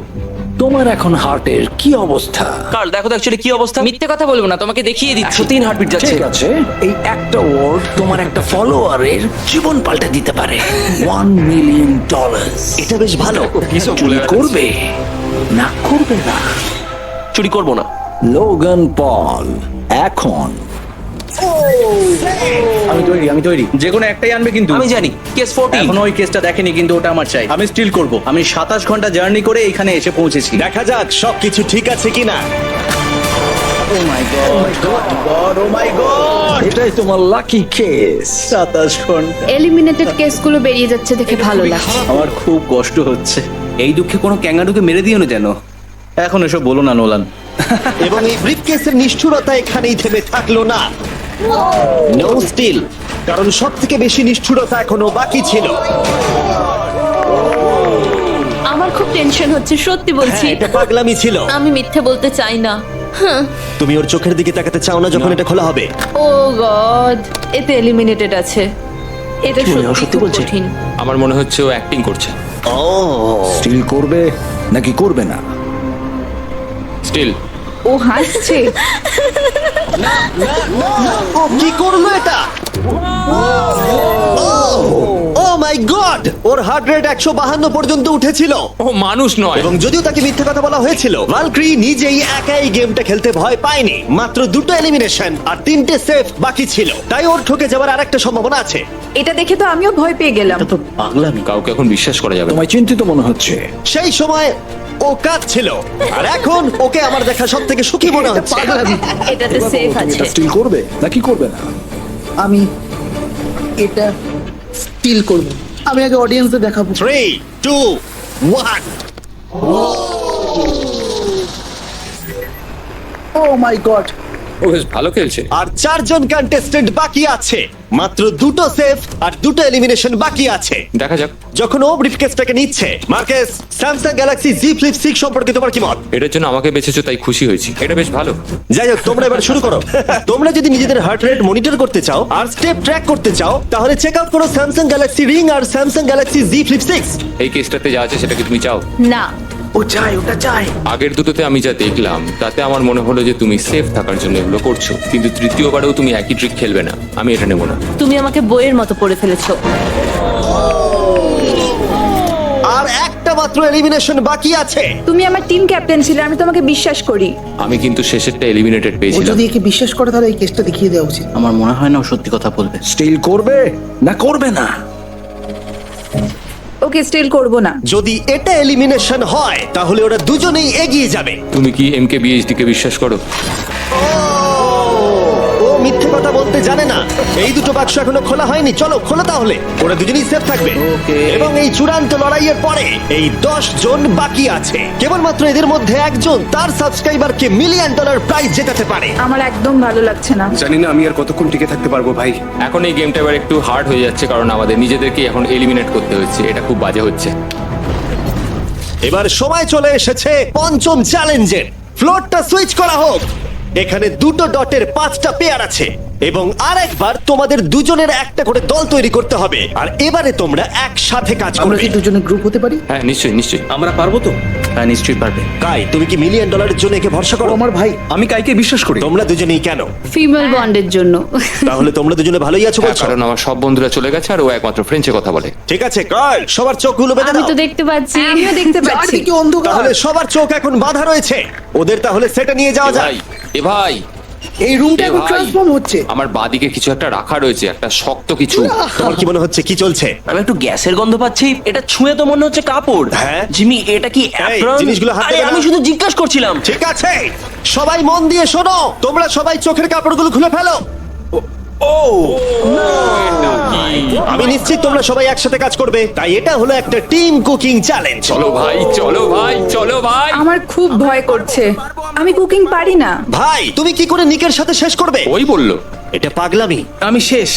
তোমার এখন হার্টের কি অবস্থা? কার্ল, দেখো তো অ্যাকচুয়ালি কি অবস্থা। মিথ্যে কথা বলবো না, তোমাকে দেখিয়ে দিচ্ছি। 103 হার্টবিট যাচ্ছে। ঠিক আছে, এই একটা ওয়ার্ড তোমার একটা ফলোয়ারের জীবন পাল্টে দিতে পারে। $1 মিলিয়ন। এটা বেশ ভালো। চুরি করবে না করবে না? চুরি করবো না। লোগান পল এখন আমি তৈরি যে কোনো একটাই আনবে কিন্তু। আমি জানি কেস 40। এখনো ওই কেসটা দেখেনি কিন্তু ওটা আমার চাই। আমি স্টিল করব। আমি 27 ঘন্টা জার্নি করে এখানে এসে পৌঁছেছি। দেখা যাক সবকিছু ঠিক আছে কিনা। ও my god, O my god, এটাই তোমার লাকি কেস। 27 ঘন্টা। এলিমিনেটেড কেসগুলো বেরিয়ে যাচ্ছে দেখে ভালো লাগছে। আমার খুব কষ্ট হচ্ছে। এই দুঃখে কোনো ক্যাঙ্গারুকে মেরে দিও না যেন। এখন এসব বলো না নোলান। এবং এই ব্রিফকেসের নিষ্ঠুরতা এখানেই থেমে থাকলো না। নো স্টিল, কারণ সব থেকে বেশি নিষ্ঠুরতা এখনো বাকি ছিল। আমার খুব টেনশন হচ্ছে, সত্যি বলছি। হ্যাঁ, এটা পাগলামি ছিল। আমি মিথ্যে বলতে চাই না। তুমি ওর চোখের দিকে তাকাতে চাও না যখন এটা খোলা হবে? ও গড, এতে এলিমিনেটেড আছে। এটা সত্যি বলছে? কঠিন। আমার মনে হচ্ছে ও অ্যাক্টিং করছে। ও, স্টিল করবে নাকি করবে না? স্টিল। ও হাসছে। ও কি করলো এটা? ও my god, or heart rate 152 পর্যন্ত উঠেছিল। ও মানুষ নয়। এবং যদিও তাকে মিথ্যে কথা বলা হয়েছিল, ভালক্রি নিজেই একাই গেমটা খেলতে ভয় পায়নি। মাত্র 2টো এলিমিনেশন আর 3টে সেফ বাকি ছিল, তাই ওর ঠকে যাওয়ার আরেকটা সম্ভাবনা আছে। এটা দেখে তো আমিও ভয় পেয়ে গেলাম। তো পাগলামি। কাউকে এখন বিশ্বাস করা যাবে না। তোমায় চিন্তিত মনে হচ্ছে। সেই সময় ও কাঁদছিল, আর এখন ওকে আমার দেখা সব থেকে সুখী মনে হচ্ছে। এটাতে সেফ আছে। স্টিল করবে নাকি করবে না? আমি এটা স্টিল করব। আমি আগে অডিয়েন্সদের দেখাবো। 3, 2, 1। ও মাই গড, ও বেশ ভালো খেলছে। আর 4জন কন্টেস্টেন্ট বাকি আছে। মাত্র 2টো সেফ আর 2টো এলিমিনেশন বাকি আছে। দেখা যাক। যখন ও ব্রিফকেসটাকে নিচ্ছে, Marques, Samsung Galaxy Z Flip 6 সম্পর্কে তোমার কি মত? এটার জন্য আমাকে বেঁচেছো তাই খুশি হয়েছি। এটা বেশ ভালো। যাই হোক, তোমরা এবার শুরু করো। তোমরা যদি নিজেদের হার্ট রেট মনিটর করতে চাও আর স্টেপ ট্র্যাক করতে চাও, তাহলে চেক আউট করো স্যামসাং গ্যালাক্সি রিং আর স্যামসাং গ্যালাক্সি Z Flip 6। এই কেসটাতে যা আছে সেটা কি তুমি চাও? না, ও চাই, ওটা চাই। আগের দুটোতে আমি যা দেখলাম তাতে আমার মনে হলো যে তুমি সেফ থাকার জন্য এগুলো করছো, কিন্তু তৃতীয়বারেও তুমি একই ট্রিক খেলবে না। আমি এটা নেব না। তুমি আমাকে বইয়ের মতো পড়ে ফেলেছো। আর একটা মাত্র এলিমিনেশন বাকি আছে। তুমি আমার টিম ক্যাপ্টেন ছিলে, আমি তোমাকে বিশ্বাস করি। আমি কিন্তু শেষেরটা এলিমিনেটেড ও পেয়েছিলাম। যদি একে বিশ্বাস করে তাহলে এই কেসটা দেখিয়ে দেওয়া উচিত। আমার মনে হয় না ও সত্যি কথা বলবে। স্টিল করবে না করবে না? ওকে স্টিল করব না। যদি এটা এলিমিনেশন হয় তাহলে ওরা দুজনেই এগিয়ে যাবে। তুমি কি MKBHD কে বিশ্বাস করো? ও মিথ্যে কথা বলতে জানে না। এই দুটো বাক্স এখনো খোলা হয়নি, চলো খোলো তাহলে। ওরা দুজনেই সেফ থাকবে। এবং এই চূড়ান্ত লড়াইয়ের পরে এই 10 জন বাকি আছে। কেবলমাত্র এদের মধ্যে একজন তার সাবস্ক্রাইবারকে $1 মিলিয়ন প্রাইজ জেতাতে পারে। আমার একদম ভালো লাগছে না। জানি না আমি আর কতক্ষণ টিকে থাকতে পারবো ভাই। এখন এই গেমটা এবার একটু হার্ড হয়ে যাচ্ছে কারণ আমাদের নিজেদেরকে এখন এলিমিনেট করতে হচ্ছে। এটা খুব বাজে হচ্ছে। এবার সময় চলে এসেছে পঞ্চম চ্যালেঞ্জের। ফ্লোরটা সুইচ করা হোক। এখানে 2টো ডটের 5টা পেয়ার আছে। এবং আরেকবার তোমাদের দুজনের একটা করে দল তৈরি করতে হবে আর এবারে তোমরা একসাথে কাজ আমরা করবে। কি দুজনে গ্রুপ হতে পারি? হ্যাঁ নিশ্চয়ই নিশ্চয়ই। আমরা পারবো তো? হ্যাঁ নিশ্চয়ই পারবে। কাই, তুমি কি $1 মিলিয়ন জন্য একে ভরসা ও করো? আমার ভাই। আমি কাইকে বিশ্বাস করি। তোমরা দুজনেই কেন? ফিমেল বন্ডের জন্য। তাহলে তোমরা দুজনে ভালোই আছো হ্যাঁ, বলছো? কারণ আমার সব বন্ধুরা চলে গেছে আর ও একমাত্র ফ্রেঞ্চে কথা বলে। ঠিক আছে কার্ল, সবার চোখগুলো বেঁধে আমি দাও। তো দেখতে পাচ্ছি। আমিও দেখতে পাচ্ছি। চারদিকে অন্ধকার। তাহলে সবার চোখ এখন বাঁধা রয়েছে। ওদের তাহলে সেটা নিয়ে যাওয়া যাক। ভাই এ ভাই এই রুমটা এ এখন ভাই। ট্রান্সফর্ম হচ্ছে। আমার বাদিকে কিছু একটা রাখা রয়েছে, একটা শক্ত কিছু। তোমার কি মনে হচ্ছে কি চলছে? আমি একটু গ্যাসের গন্ধ পাচ্ছি। এটা ছুঁয়ে তো মনে হচ্ছে কাপড়। হ্যাঁ। জিমি, এটা কি apron? জিনিসগুলো হাতে আরে, নাও। আমি শুধু জিজ্ঞাসা করছিলাম। ঠিক আছে, সবাই মন দিয়ে শোনো। তোমরা সবাই চোখের কাপড়গুলো খুলে ফেলো। আমি নিশ্চিত তোমরা সবাই একসাথে কাজ করবে, তাই এটা হলো একটা টিম কুকিং চ্যালেঞ্জ। চলো ভাই চলো ভাই চলো ভাই। আমার খুব ভয় করছে। আমি কুকিং পারি না। ভাই, তুমি কি করে নিকের সাথে শেষ করবে? ওই বললো। এটা পাগলামি। আমি শেষ।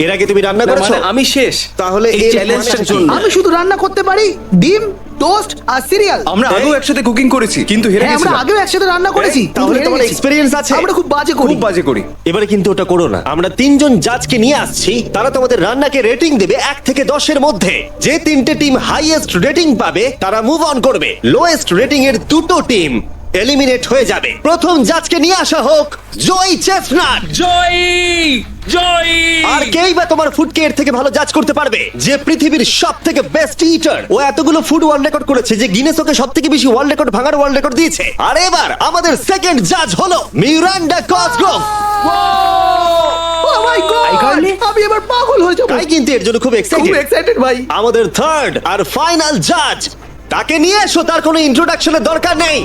এর আগে তুমি রান্না না, করেছো? মানে আমি শেষ। তাহলে এই এর চ্যালেঞ্জটার মানেটা কি? জন্য। আমি শুধু রান্না করতে পারি ডিম, টোস্ট আর সিরিয়াল। আমরা আগেও একসাথে কুকিং করেছি, কিন্তু হেরে হ্যাঁ, আমরা গেছিলাম। আগেও একসাথে রান্না করেছি। এই, তাহলে কিন্তু তোমার হেরে গেছি। এক্সপেরিয়েন্স আছে? আমরা খুব বাজে করি। খুব বাজে করি। এবারে কিন্তু ওটা করো না। আমরা 3 জন জাজকে নিয়ে আসছি, তারা তোমাদের রান্নাকে রেটিং দেবে 1 থেকে 10 এর মধ্যে। যে 3টে টিম হাইয়েস্ট রেটিং পাবে তারা মুভ অন করবে। লোয়েস্ট রেটিং এর 2টো টিম এলিমিনেট হয়ে যাবে। প্রথম জাজকে নিয়ে আসা হোক জয় চেস্টনাট। জয় জয়। আর কেই বা তোমার ফুডকে এর থেকে ভালো জাজ করতে পারবে, যে পৃথিবীর সব থেকে বেস্ট ইটার। ও এতগুলো ফুড ওয়ার্ল্ড রেকর্ড করেছে যে গিনেস ওকে সব থেকে বেশি ওয়ার্ল্ড রেকর্ড ভাঙার ওয়ার্ল্ড রেকর্ড দিয়েছে। আর এবার আমাদের সেকেন্ড জাজ হলো Miranda Cosgrove. Oh my God! আমি এবার পাগল হয়ে যাবো। তাই কিন্তু এর জন্য খুব খুব এক্সাইটেড। এক্সাইটেড ভাই। আমাদের থার্ড আর ফাইনাল জাজ, তাকে নিয়ে এসো। তার কোনো ইন্ট্রোডাকশনের দরকার নেই।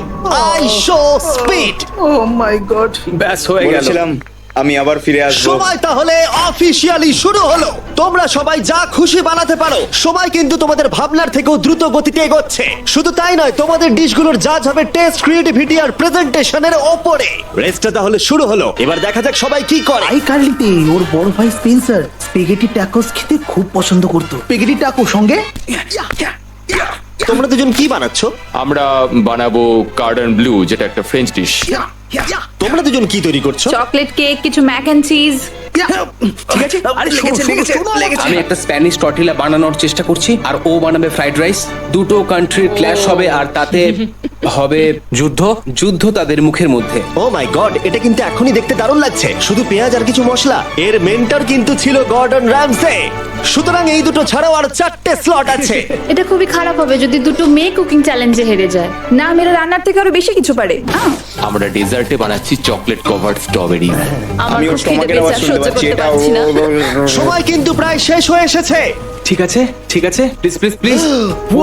I Show Speed. Oh my god. ব্যাস হয়ে গেল। আমি আবার ফিরে আসবো। সময় তাহলে অফিসিয়ালি শুরু হলো। তোমরা সবাই যা খুশি বানাতে পারো। সময় কিন্তু তোমাদের ভাবনার থেকেও দ্রুত গতিতে এগোচ্ছে। শুধু তাই নয়, তোমাদের ডিশগুলোর জাজ হবে টেস্ট, ক্রিয়েটিভিটি আর প্রেজেন্টেশনের ওপরে। রেসটা তাহলে শুরু হলো। এবার দেখা যাক সবাই কি করে। আই কার্লিতে ওর বড় ভাই স্পেন্সার স্পেগেটি ট্যাকোস খেতে খুব পছন্দ করতো। স্পেগেটি ট্যাকো সঙ্গে তোমরা দুজন কি বানাচ্ছ? আমরা বানাবো কার্ডন ব্লু, যেটা একটা ফ্রেঞ্চ ডিশ। তোমরা দুজন কি তৈরি করছো? চকলেট কেক, কিছু ম্যাক এন্ড চিজ। ঠিক আছে। আরে লেগেছে লেগেছে লেগেছে। আমি একটা স্প্যানিশ টর্টিলা বানানোর চেষ্টা করছি আর ও বানাবে ফ্রাইড রাইস। দুটো কান্ট্রির ক্ল্যাশ হবে আর তাতে হবে যুদ্ধ। যুদ্ধ তাদের মুখের মধ্যে। ও মাই গড, এটা কিন্তু এখনই দেখতে দারুণ লাগছে। শুধু পেঁয়াজ আর কিছু মশলা। এর মেন্টর কিন্তু ছিল গর্ডন র্যামসে। সুতরাং এই দুটো ছাড়াও আর 4টে স্লট আছে। এটা খুবই খারাপ হবে যদি দুটো মেয়ে কুকিং চ্যালেঞ্জে হেরে যায়। না, মেয়েরা রান্নার থেকে আরো বেশি কিছু পারে। আমরা ডেজার্টে বানাচ্ছি চকলেট কভার্ড স্ট্রবেরি। আমার খুব খিদে পেয়েছে, আর সহ্য করতে পারছি না। সময় কিন্তু প্রায় শেষ হয়ে এসেছে। ঠিক আছে ঠিক আছে, প্লিজ প্লিজ প্লিজ।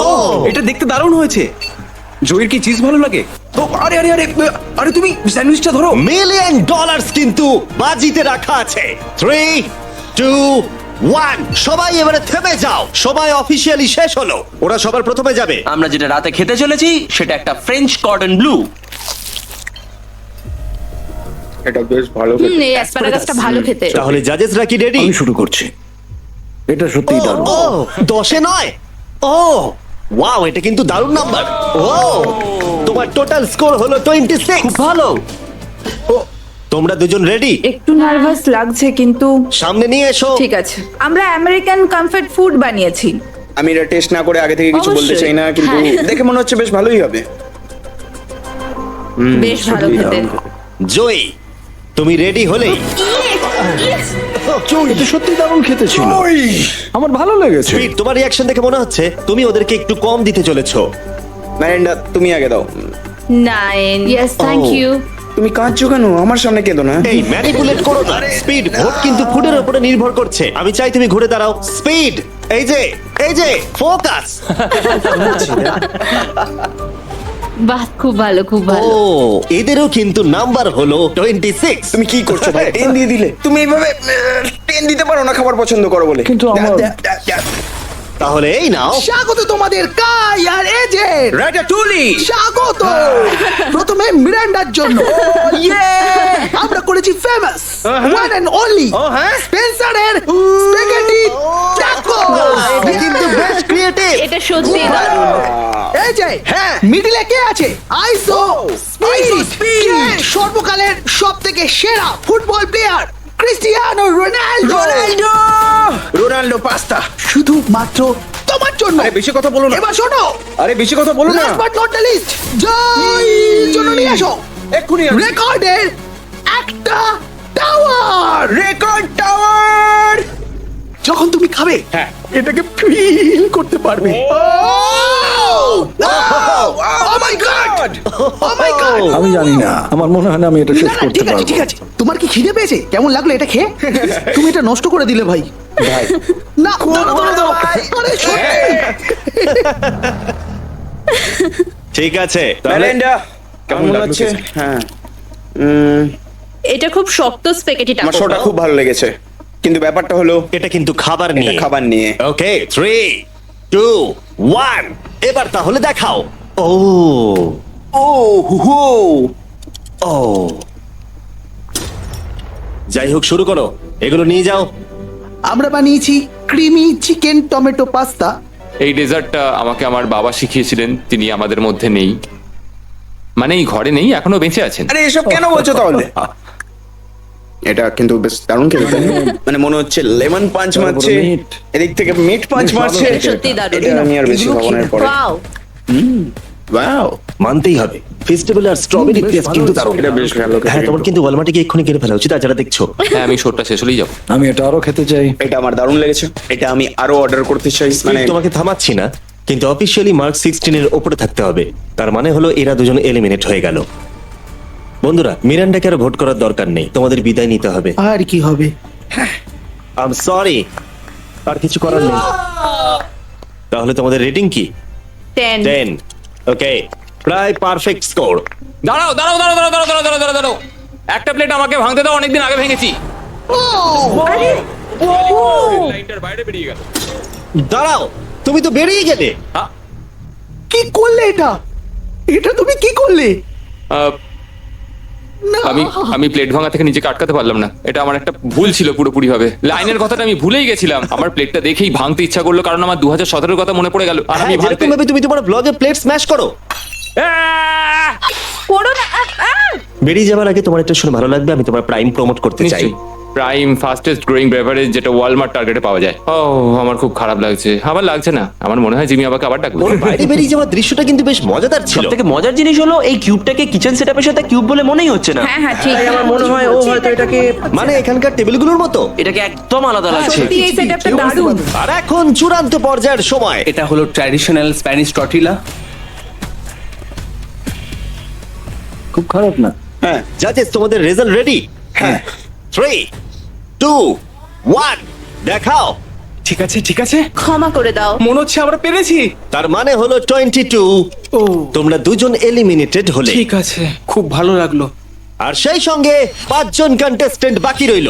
ও এটা দেখতে দারুণ হয়েছে। জয়ের কি চিজ ভালো লাগে? ও, আরে আরে আরে আরে তুমি স্যান্ডউইচটা ধরো। $1 মিলিয়ন কিন্তু বাজিতে রাখা আছে। 3, 2, 1, সবাই এবারে থেমে যাও। সময় অফিসিয়ালি শেষ হলো। ওরা সবার প্রথমে যাবে। আমরা যেটা রাতে খেতে চলেছি সেটা একটা ফ্রেঞ্চ কর্ডন ব্লু। এটা বেশ ভালো। এই অ্যাসপারাগাসটা ভালো খেতে। তাহলে জাজেসরা কি রেডি? শুরু করছি। এটা সত্যিই দারুণ। ও 10-এ নয়। ও ওয়াও, এটা কিন্তু দারুণ নাম্বার। ও তোমার টোটাল স্কোর হলো 26। খুব ভালো। তোমরা দুজন রেডি? একটু নার্ভাস লাগছে কিন্তু সামনে নিয়ে এসো। ঠিক আছে। আমরা আমেরিকান কমফর্ট ফুড বানিয়েছি। আমি এটা টেস্ট না করে আগে থেকে কিছু বলতে অবশ্যই। চাই না, কিন্তু হ্যাঁ। দেখে মনে হচ্ছে বেশ ভালোই হবে। বেশ ভালো খেতে। জয়ী, তুমি রেডি হলেই এটা সত্যি দারুণ খেতে ছিল। আমার ভালো লেগেছে। স্পিড, তোমার রিঅ্যাকশন দেখে মনে হচ্ছে তুমি ওদেরকে একটু কম দিতে চলেছো। ম্যারেন্ডা, তুমি আগে দাও। 9। Yes, thank Oh. ইউ। তুমি কাঁদছো কেন? আমার সামনে কেঁদো না। এই ম্যানিপুলেট করো না। স্পিড, ভোট কিন্তু ফুডের উপরে নির্ভর করছে। আমি চাই তুমি ঘুরে দাঁড়াও। স্পিড, এই যে ফোকাস। বাহ, খুব ভালো, খুব ও ভালো। এদেরও কিন্তু নাম্বার হলো 26। তুমি কি করছো ভাই? 10 দিয়ে দিলে। তুমি এইভাবে 10 দিতে পারো না খাবার পছন্দ করো বলে। কিন্তু আমার তাহলে এই নাও। স্বাগত তোমাদের কাই আর এজের। রাটাটুলি। স্বাগত। প্রথমে মিরান্ডার জন্য আমরা করেছি ফেমাস ওয়ান এন্ড অনলি স্পেন্সারের স্পেগেটি ট্যাকো। এটা কিন্তু বেশ ক্রিয়েটিভ। এটা সত্যি দারুণ। এই যে মিডিলে কে আছে? আইসো স্পিড, সর্বকালের সবথেকে সেরা football player Cristiano Ronaldo Ronaldo pasta. শুধুমাত্র তোমার জন্য। আরে বেশি কথা বলো না। এবার শোনো, আরে বেশি কথা বলো না। Last but not the list, Joy জন্য নিয়ে আসো এক্ষুনি রেকর্ডের একটা টাওয়ার। Record tower. যখন তুমি খাবে হ্যাঁ। এটাকে ফিল করতে পারবে। ও my god. O my god, আমি জানি না, আমার মনে হয় না আমি এটা শেষ করতে ঠিক আছে পারবো। ঠিক আছে। তোমার কি খিদে পেয়েছে? কেমন লাগলো এটা খেয়ে? তুমি এটা নষ্ট করে দিলে ভাই। না দাঁড়াও। আরে সত্যি। ঠিক আছে, মেলিন্ডা কেমন মনে হচ্ছে? হ্যাঁ, এটা খুব শক্ত স্পেগেটি আমার শোটা খুব ভালো লেগেছে, কিন্তু ব্যাপারটা হলো এটা কিন্তু খাবার এটা নিয়ে। খাবার নিয়ে। ওকে 3 2 1 এবার তাহলে দেখাও। ও ও হো। ও যাই হোক, শুরু করো, এগুলো নিয়ে যাও। আমরা বানিয়েছি ক্রিমি চিকেন টমেটো পাস্তা। এই ডেজার্টটা আমাকে আমার বাবা শিখিয়েছিলেন, তিনি আমাদের মধ্যে নেই, মানে এই ঘরে নেই, এখনো বেঁচে আছেন। আরে এসব কেন বলছো তাহলে? এটা কিন্তু বেশ দারুণ খেতে, তাই না? মানে মনে হচ্ছে লেমন পাঞ্চ মারছে, meat। এদিক থেকে মিট পাঞ্চ মারছে। সত্যি দারুণ। এটা আমি আর বেশি খাবো না এরপরে। ওয়াও, ওয়াও, মানতেই হবে, ফেস্টিভ্যাল আর স্ট্রবেরি টেস্ট কিন্তু দারুণ। এটা বেশ ভালো খেতে হ্যাঁ, তোমার কিন্তু ওয়ালমার্টে গিয়ে এক্ষুনি কিনে ফেলা উচিত, আর যারা দেখছো। হ্যাঁ, আমি শোটা শেষ হলেই যাবো। আমি এটা আরো খেতে চাই। এটা আমার দারুণ লেগেছে, এটা আমি আরো অর্ডার করতে চাই। মানে তোমাকে থামাচ্ছি না, কিন্তু অফিসিয়ালি মার্ক 16 এর উপরে থাকতে হবে। তার মানে হলো এরা দুজন এলিমিনেট হয়ে গেল। বন্ধুরা, মিরান্ডাকে আর ভোট করার দরকার নেই, তোমাদের বিদায় নিতে হবে। আর কি হবে? আই এম সরি, আর কিছু করার নেই। তাহলে তোমাদের রেটিং কি? 10। 10। ওকে, প্রায় পারফেক্ট স্কোর। দাঁড়াও দাঁড়াও দাঁড়াও দাঁড়াও দাঁড়াও দাঁড়াও দাঁড়াও দাঁড়াও, একটা প্লেট আমাকে ভাঙতে দাও, অনেকদিন আগে ভেঙেছি। লাইনটার বাইরে বেরিয়ে গেল। দাঁড়াও, তুমি তো বেরিয়ে গেলে। কি করলে এটা? এটা তুমি কি করলে? আহ, না। আমি প্লেট ভাঙা থেকে নিজেকে আটকাতে পারলাম না, এটা আমার একটা ভুল ছিল পুরোপুরি ভাবে। লাইনের কথাটা আমি ভুলেই গেছিলাম, আমার প্লেটটা দেখেই ভাঙতে ইচ্ছা করলো, কারণ আমার 2017 কথা মনে পড়ে গেল। আর আমি হ্যাঁ, যেরকম ভাবে তুমি তোমার ব্লগে প্লেট স্ম্যাশ করো। করো না। বেরিয়ে যাবার আগে তোমার একটা শুনে ভালো লাগবে, আমি তোমার প্রাইম প্রমোট করতে চাই। প্রাইম ফাস্টেস্ট গ্রোয়িং বেভারেজ, যেটা ওয়ালমার্ট টার্গেটে পাওয়া যায়। ও আমার খুব খারাপ লাগছে। আবার লাগছে না, আমার মনে হয় জিমি আমাকে আবার ডাকবে। ওর বাইরে বেরিয়ে যাওয়ার দৃশ্যটা কিন্তু বেশ মজাদার ছিল। সব থেকে মজার জিনিস হলো এই কিউবটাকে কিচেন সেটআপের সাথে কিউব বলে মনেই হচ্ছে না। হ্যাঁ হ্যাঁ ঠিক। তাই আমার মনে হয় ও হয়তো এটাকে মানে এখানকার টেবিলগুলোর মতো। এটাকে একদম আলাদা লাগছে। সত্যি এই সেটআপটা দারুণ। আর এখন চূড়ান্ত পর্যায়ের সময়। এটা হলো ট্র্যাডিশনাল স্প্যানিশ টর্টিলা। খুব খারাপ না। হ্যাঁ জাজেস, তোমাদের রেজাল্ট রেডি? হ্যাঁ 3 2 1 দেখাও। ঠিক আছে ঠিক আছে, ক্ষমা করে দাও। মনে হচ্ছে আমরা পেরেছি। তার মানে হলো 22। ও তোমরা দুজন এলিমিনেটেড হলে। ঠিক আছে, খুব ভালো লাগলো। আর সেই সঙ্গে 5 জন কন্টেস্টেন্ট বাকি রইল।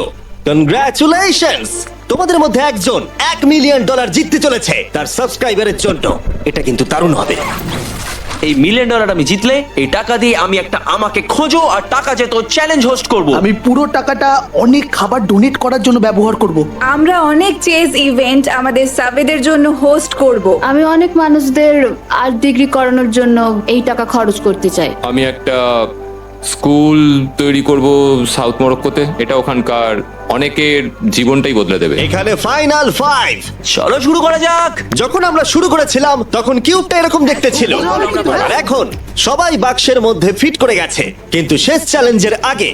কনগ্রাচুলেশনস, তোমাদের মধ্যে একজন $1 মিলিয়ন জিততে চলেছে তার সাবস্ক্রাইবারের জন্য। এটা কিন্তু দারুণ হবে। এই $1 মিলিয়ন আমি জিতলে এই টাকা দিয়ে আমি একটা আমাকে খোঁজো আর টাকা যেত চ্যালেঞ্জ হোস্ট করব। আমি পুরো টাকাটা অনেক খাবার ডোনেট করার জন্য ব্যবহার করব। আমরা অনেক চেজ ইভেন্ট আমাদের সাবেদের জন্য হোস্ট করব। আমি অনেক মানুষদের আর্ট ডিগ্রি করানোর জন্য এই টাকা খরচ করতে চাই। আমি একটা স্কুল তৈরি করব সাউথ মরক্কোতে, এটা ওখানকার অনেকের জীবনটাই বদলে দেবে। এখানে ফাইনাল 5। চলো শুরু করা যাক। যখন আমরা শুরু করেছিলাম তখন কিউবটা এরকম দেখতে ছিল, আর এখন সবাই বাক্সের মধ্যে ফিট করে গেছে। কিন্তু শেষ চ্যালেঞ্জের আগে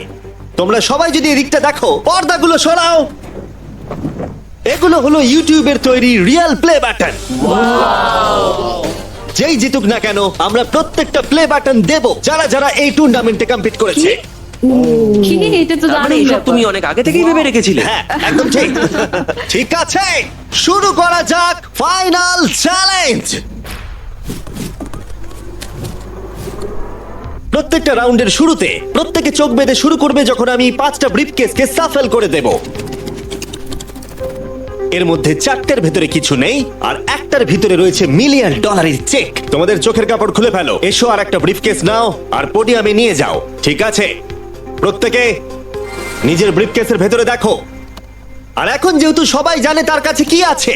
তোমরা সবাই যদি এদিকটা দেখো, পর্দাগুলো সরাও। এগুলো হলো ইউটিউবের তৈরি রিয়েল প্লে বাটন। যেই জিতুক না কেন আমরা প্রত্যেকটা প্লে বাটন দেব যারা যারা এই টুর্নামেন্টে কম্পিট করেছে। কি এটা তো তার মানে দারুণ এইসব ব্যাপার। তুমি অনেক আগে থেকেই ভেবে রেখেছিলে। হ্যাঁ, একদম ঠিক। ঠিক আছে, শুরু করা যাক ফাইনাল চ্যালেঞ্জ। প্রত্যেকটা রাউন্ডের শুরুতে প্রত্যেকে চোখ বেঁধে শুরু করবে যখন আমি 5টা ব্রিফকেসকে সাফেল করে দেব। এর মধ্যে 4টের ভেতরে কিছু নেই, আর একটার ভিতরে রয়েছে $1 মিলিয়ন চেক। তোমাদের চোখের কাপড় খুলে ফেলো, এসো আর একটা ব্রিফকেস নাও আর পোডিয়ামে নিয়ে যাও। ঠিক আছে, প্রত্যেকে নিজের ব্রিফকেসের ভেতরে দেখো। আর এখন যেহেতু সবাই জানে তার কাছে কি আছে,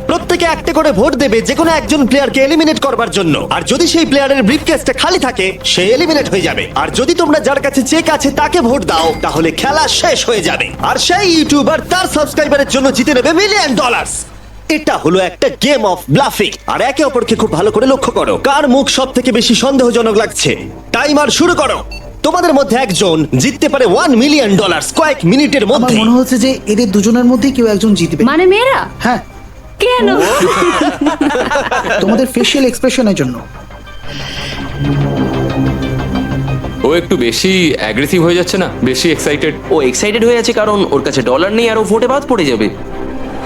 প্রত্যেকে একটা করে ভোট দেবে যে কোনো একজন প্লেয়ারকে এলিমিনেট করবার জন্য। আর যদি সেই প্লেয়ারের ব্রিফকেসটা খালি থাকে সে এলিমিনেট হয়ে যাবে। আর যদি তোমরা যার কাছে চেক আছে তাকে ভোট দাও তাহলে খেলা শেষ হয়ে যাবে। আর সেই ইউটিউবার তার সাবস্ক্রাইবারের জন্য জিতে নেবে $1 মিলিয়ন। এটা হলো একটা গেম অফ ব্লাফিং। আর একে অপরকে খুব ভালো করে লক্ষ্য করো, কার মুখ সব থেকে বেশি সন্দেহজনক লাগছে। টাইমার শুরু করো। তোমাদের মধ্যে একজন জিততে পারে $1 মিলিয়ন কয়েক মিনিটের আমার মধ্যে। মনে হচ্ছে যে এদের দুজনের মধ্যে কেউ একজন জিতবে। মানে মেয়েরা হ্যাঁ, কেন? তোমাদের ফেশিয়াল এক্সপ্রেশনের জন্য। ও একটু বেশি অ্যাগ্রেসিভ হয়ে যাচ্ছে না, বেশি এক্সাইটেড। ও এক্সাইটেড হয়ে আছে কারণ ওর কাছে ডলার নেই আর ও ভোটে বাদ পড়ে যাবে।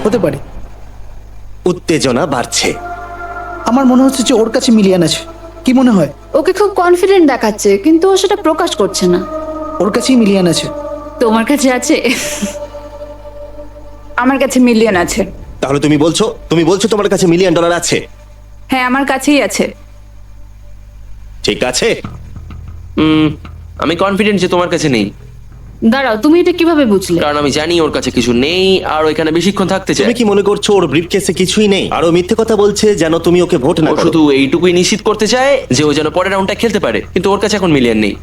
হতে পারে। উত্তেজনা বাড়ছে। আমার মনে হচ্ছে যে ওর কাছে মিলিয়ন আছে। কি মনে হয়? ওকে খুব কনফিডেন্ট দেখাচ্ছে কিন্তু ও সেটা প্রকাশ করছে না। ওর কাছেই মিলিয়ন আছে। তোমার কাছে আছে? আমার কাছে মিলিয়ন আছে। তাহলে তুমি বলছো তোমার কাছে $1 মিলিয়ন আছে? হ্যাঁ, আমার কাছেই আছে। ঠিক আছে। আমি কনফিডেন্ট যে তোমার কাছে নেই, দাঁড়াও, তুমি এটা কিভাবে বুঝলে? কারণ আমি জানি ওর কাছে কিছু নেই আর ও এখানে বেশিক্ষণ থাকতে চায়। তুমি কি মনে করছো ওর ব্রিফকেসে কিছুই নেই আর ও মিথ্যে কথা বলছে যেন তুমি ওকে ভোট না ও করো? শুধু এইটুকুই নিশ্চিত করতে চায় যে ও যেন পরের রাউন্ডটা খেলতে পারে, কিন্তু ওর কাছে এখন মিলিয়ন নেই।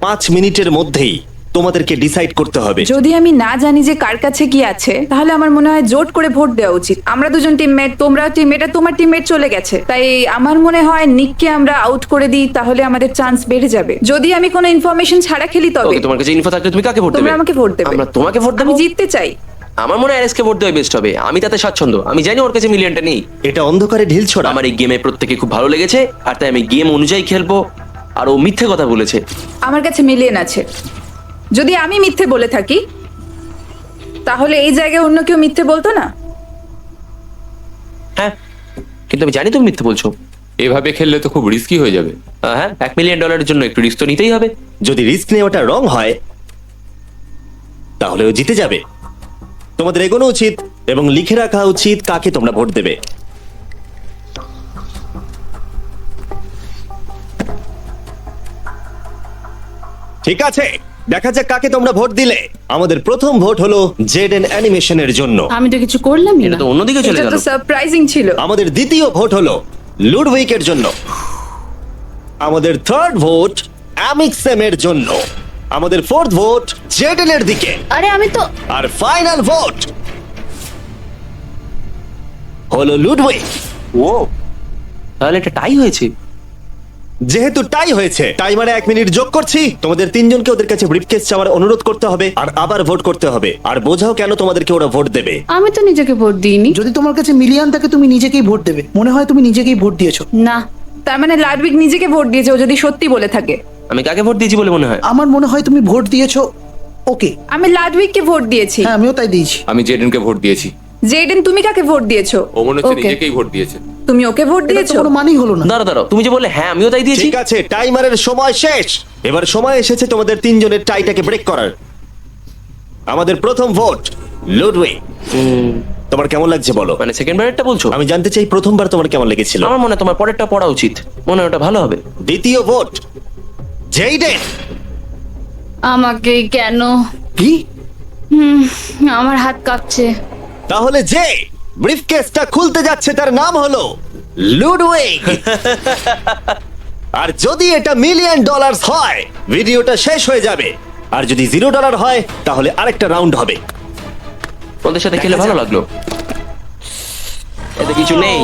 5 মিনিটের মধ্যেই তোমাদেরকে ডিসাইড করতে হবে। যদি আমি না জানি যে কার কাছে কি আছে তাহলে আমার মনে হয় জোট করে ভোট দেওয়া উচিত। আমরা দুজন টিমমেট, তোমরা টিমমেট, আর তোমার টিমমেট চলে গেছে, তাই আমার মনে হয় নিককে আমরা আউট করে দিই, তাহলে আমাদের চান্স বেড়ে যাবে। যদি আমি কোনো ইনফরমেশন ছাড়া খেলি তবে। ওকে, তোমার কাছে ইনফো থাকলে তুমি কাকে ভোট দেবে? তোমরা আমাকে ভোট দেবে। আমরা তোমাকে ভোট দেব? আমি জিততে চাই। আমার মনে হয় আরএসকে ভোট দেওয়া বেস্ট হবে। আমি তাতে স্বাচ্ছন্দ্য। আমি জানি ওর কাছে মিলিয়নটা নেই। এটা অন্ধকারে ঢিল ছোড়া। আমার এই গেমে প্রত্যেকে খুব ভালো লেগেছে আর তাই আমি গেম অনুযায়ী খেলবো। আর ও মিথ্যে কথা বলেছে। আমার কাছে মিলিয়ন আছে। যদি আমি মিথ্যে বলে থাকি তাহলে এই জায়গায় অন্য কেউ মিথ্যে বলতো না। হ্যাঁ, কিন্তু আমি জানি তুমি মিথ্যে বলছো। এভাবে খেললে তো খুব রিস্কি হয়ে যাবে। হ্যাঁ, $1 মিলিয়ন জন্য একটু রিস্ক তো নিতেই হবে। যদি রিস্ক নেওয়াটা রং হয় তাহলে ও জিতে যাবে। তোমাদের এগোনো উচিত এবং লিখে রাখা উচিত কাকে তোমরা ভোট দেবে। ঠিক আছে, দেখা যাক কাকে তোমরা ভোট দিলে। আমাদের প্রথম ভোট হলো জেডেন অ্যানিমেশনের জন্য। আমি তো কিছু করলামই এটা না। তো অন্যদিকে চলে এটা গেল। তো সারপ্রাইজিং ছিল। আমাদের দ্বিতীয় ভোট হলো লুডউইকের জন্য। আমাদের থার্ড ভোট অ্যামিক্সেমের জন্য। আমাদের ফোর্থ ভোট জেডেনের দিকে। আরে আমি তো আর ফাইনাল ভোট হলো লুডউইক। ও, তাহলে এটা টাই হয়েছে। যেহেতু টাই হয়েছে, টাইমারে 1 মিনিট যোগ করছি। তোমাদের তিনজনকে ওদের কাছে ব্রিফকেস চাওয়ার অনুরোধ করতে হবে আর আবার ভোট করতে হবে। আর বোঝাও কেন তোমাদেরকে ওরা ভোট দেবে। আমি তো নিজেকে ভোট দিইনি। যদি তোমার কাছে মিলিয়ন থাকে তুমি নিজেকেই ভোট দেবে। মনে হয় তুমি নিজেকেই ভোট দিয়েছো। না, তার মানে লাডভিক নিজেকে ভোট দিয়েছে, ও যদি সত্যি বলে থাকে। আমি কাকে ভোট দিয়েছি বলে মনে হয়? আমার মনে হয় তুমি ভোট দিয়েছো ওকে। আমি লাডভিককে ভোট দিয়েছি। হ্যাঁ, আমিও তাই দিয়েছি। আমি জেডেনকে ভোট দিয়েছি। জেডেন, তুমি কাকে ভোট দিয়েছো? ও মনে হচ্ছে Okay. নিজেকেই ভোট দিয়েছে। তুমি ওকে ভোট এটা তো দিয়েছো? কোনো মানেই হলো না। দাঁড়াও, তুমি যে বললে হ্যাঁ আমিও তাই দিয়েছি। ঠিক আছে, টাইমারের সময় শেষ। এবার সময় এসেছে তোমাদের তিনজনের টাইটাকে ব্রেক করার। আমাদের প্রথম ভোট লুডউইক। তোমার কেমন লাগছে বলো? মানে সেকেন্ড বারেরটা বলছো? আমি জানতে চাই প্রথমবার তোমার কেমন লেগেছিল। আমার মনে হয় তোমার পরেরটা পড়া উচিত। মনে হয় ওটা ভালো হবে। দ্বিতীয় ভোট জেইডেন। আমাকে কেন? কি? আমার হাত কাঁপছে। তাহলে যে ব্রিফকেসটা খুলতে যাচ্ছে তার নাম হলো লুডউইক। আর যদি এটা $1 মিলিয়ন হয় ভিডিওটা শেষ হয়ে যাবে। আর যদি $0 হয় তাহলে আরেকটা রাউন্ড হবে। ওদের সাথে খেলে ভালো লাগলো। এতে কিছু নেই।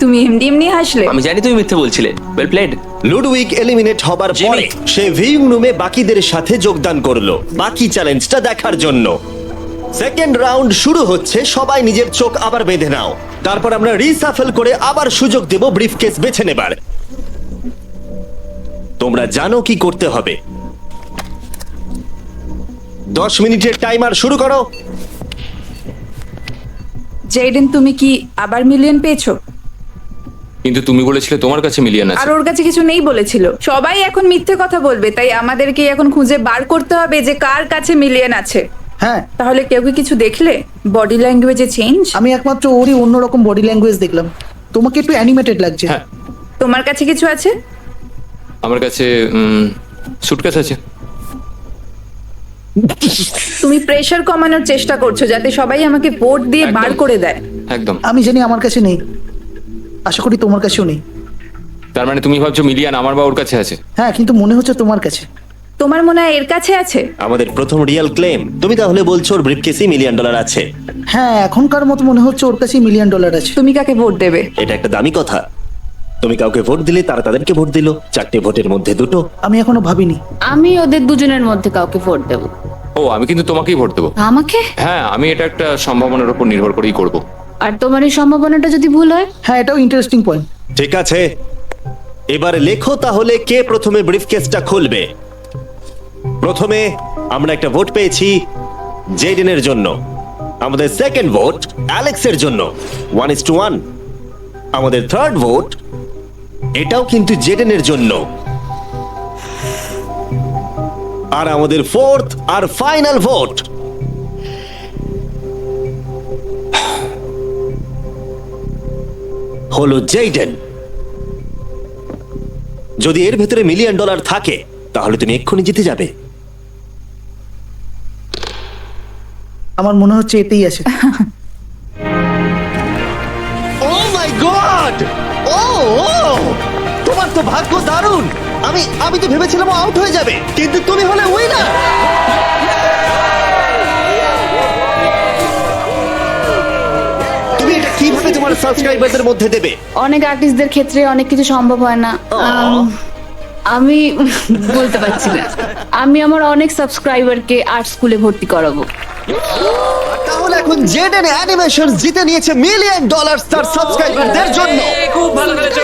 তুমি এমনি এমনি হাসলে। আমি জানি তুমি মিথ্যে বলছিলে। Well played. লুডউইক এলিমিনেট হবার জিমি। পরে সে ভিউইং রুমে বাকিদের সাথে যোগদান করলো বাকি চ্যালেঞ্জটা দেখার জন্য। সেকেন্ড রাউন্ড শুরু হচ্ছে। সবাই নিজের চোখ আবার বেঁধে নাও। তারপর আমরা রিসাফেল করে আবার সুযোগ দেব ব্রিফকেস বেছে নেবার। তোমরা জানো কি করতে হবে। 10 মিনিটের টাইমার শুরু করো। জেডেন, তুমি কি আবার মিলিয়ন পেয়েছো? কিন্তু তুমি বলেছিলে তোমার কাছে মিলিয়ন আর আছে। ওর কাছে কিছু নেই বলেছিল। সবাই এখন মিথ্যে কথা বলবে, তাই আমাদেরকে এখন খুঁজে বার করতে হবে যে কার কাছে মিলিয়ন আছে। হ্যাঁ, তাহলে কেউ কি কিছু দেখলে? বডি ল্যাঙ্গুয়েজে চেঞ্জ? আমি একমাত্র ওরই অন্যরকম বডি ল্যাঙ্গুয়েজ দেখলাম। তোমাকে একটু অ্যানিমেটেড লাগছে। হ্যাঁ, তোমার কাছে কিছু আছে? আমার কাছে সুটকেস আছে। তুমি প্রেসার কমানোর চেষ্টা করছো যাতে সবাই আমাকে ভোট দিয়ে বার একদম। করে দেয়। একদম। আমি জানি আমার কাছে নেই, আশা করি তোমার কাছেও নেই। তার মানে তুমি ভাবছো মিলিয়ন আমার বা ওর কাছে আছে? হ্যাঁ, কিন্তু মনে হচ্ছে তোমার কাছে। তোমার মনে হয় এর কাছে আছে? আমাদের প্রথম রিয়েল ক্লেম। তুমি তাহলে বলছো ওর ব্রিফকেসে $1 মিলিয়ন আছে? হ্যাঁ, এখনকার মতো মনে হচ্ছে ওর কাছে $1 মিলিয়ন আছে। তুমি কাকে ভোট দেবে? এটা একটা দামি কথা। তুমি কাউকে ভোট দিলে তারা তাদেরকে ভোট দিল, 4টে ভোটের মধ্যে 2টো। আমি এখনো ভাবিনি। আমি ওদের দুজনের মধ্যে কাউকে ভোট দেব। ও, আমি কিন্তু তোমাকেই ভোট দেবো। আমাকে? হ্যাঁ, আমি এটা একটা সম্ভাবনার উপর নির্ভর করেই করব। আর তোমার এই সম্ভাবনাটা যদি ভুল হয়? হ্যাঁ, এটাও ইন্টারেস্টিং পয়েন্ট। ঠিক আছে, এবারে লেখো তাহলে কে প্রথমে ব্রিফকেসটা খুলবে। প্রথমে আমরা একটা ভোট পেয়েছি জেডেনের জন্য। আমাদের সেকেন্ড ভোট অ্যালেক্সের জন্য, 1:1। আমাদের থার্ড ভোট এটাও কিন্তু জেডেনের জন্য। আর আমাদের ফোর্থ আর ফাইনাল ভোট হলো জেডেন। যদি এর ভেতরে $1 মিলিয়ন থাকে তাহলে তুমি এক্ষুনি জিতে যাবে। আমার মনে হচ্ছে এটাই আছে। ও মাই গড! ও তোমার তো ভাগ্য দারুণ। আমি তো ভেবেছিলাম আউট হয়ে যাবে, কিন্তু তুমি হলে উইনার। তুমি এটা কিভাবে তোমার সাবস্ক্রাইবারদের মধ্যে দেবে? অনেক আর্টিস্টদের ক্ষেত্রে অনেক কিছু সম্ভব হয় না। আমি বলতে পারছি না। আমি আমার অনেক সাবস্ক্রাইবারকে আর্ট স্কুলে ভর্তি করাবো। তাহলে এখন জেডেন অ্যানিমেশন জিতে নিয়েছে $1 মিলিয়ন তার সাবস্ক্রাইবারদের জন্য। খুব ভালো করেছো।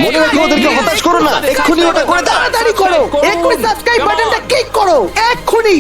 মনে রাখো, ওদেরকে হতাশ করো না, এক্ষুনি ওটা করে দাও। তাড়াতাড়ি করো, এক্ষুনি সাবস্ক্রাইব বাটনটা ক্লিক করো, এক্ষুনি।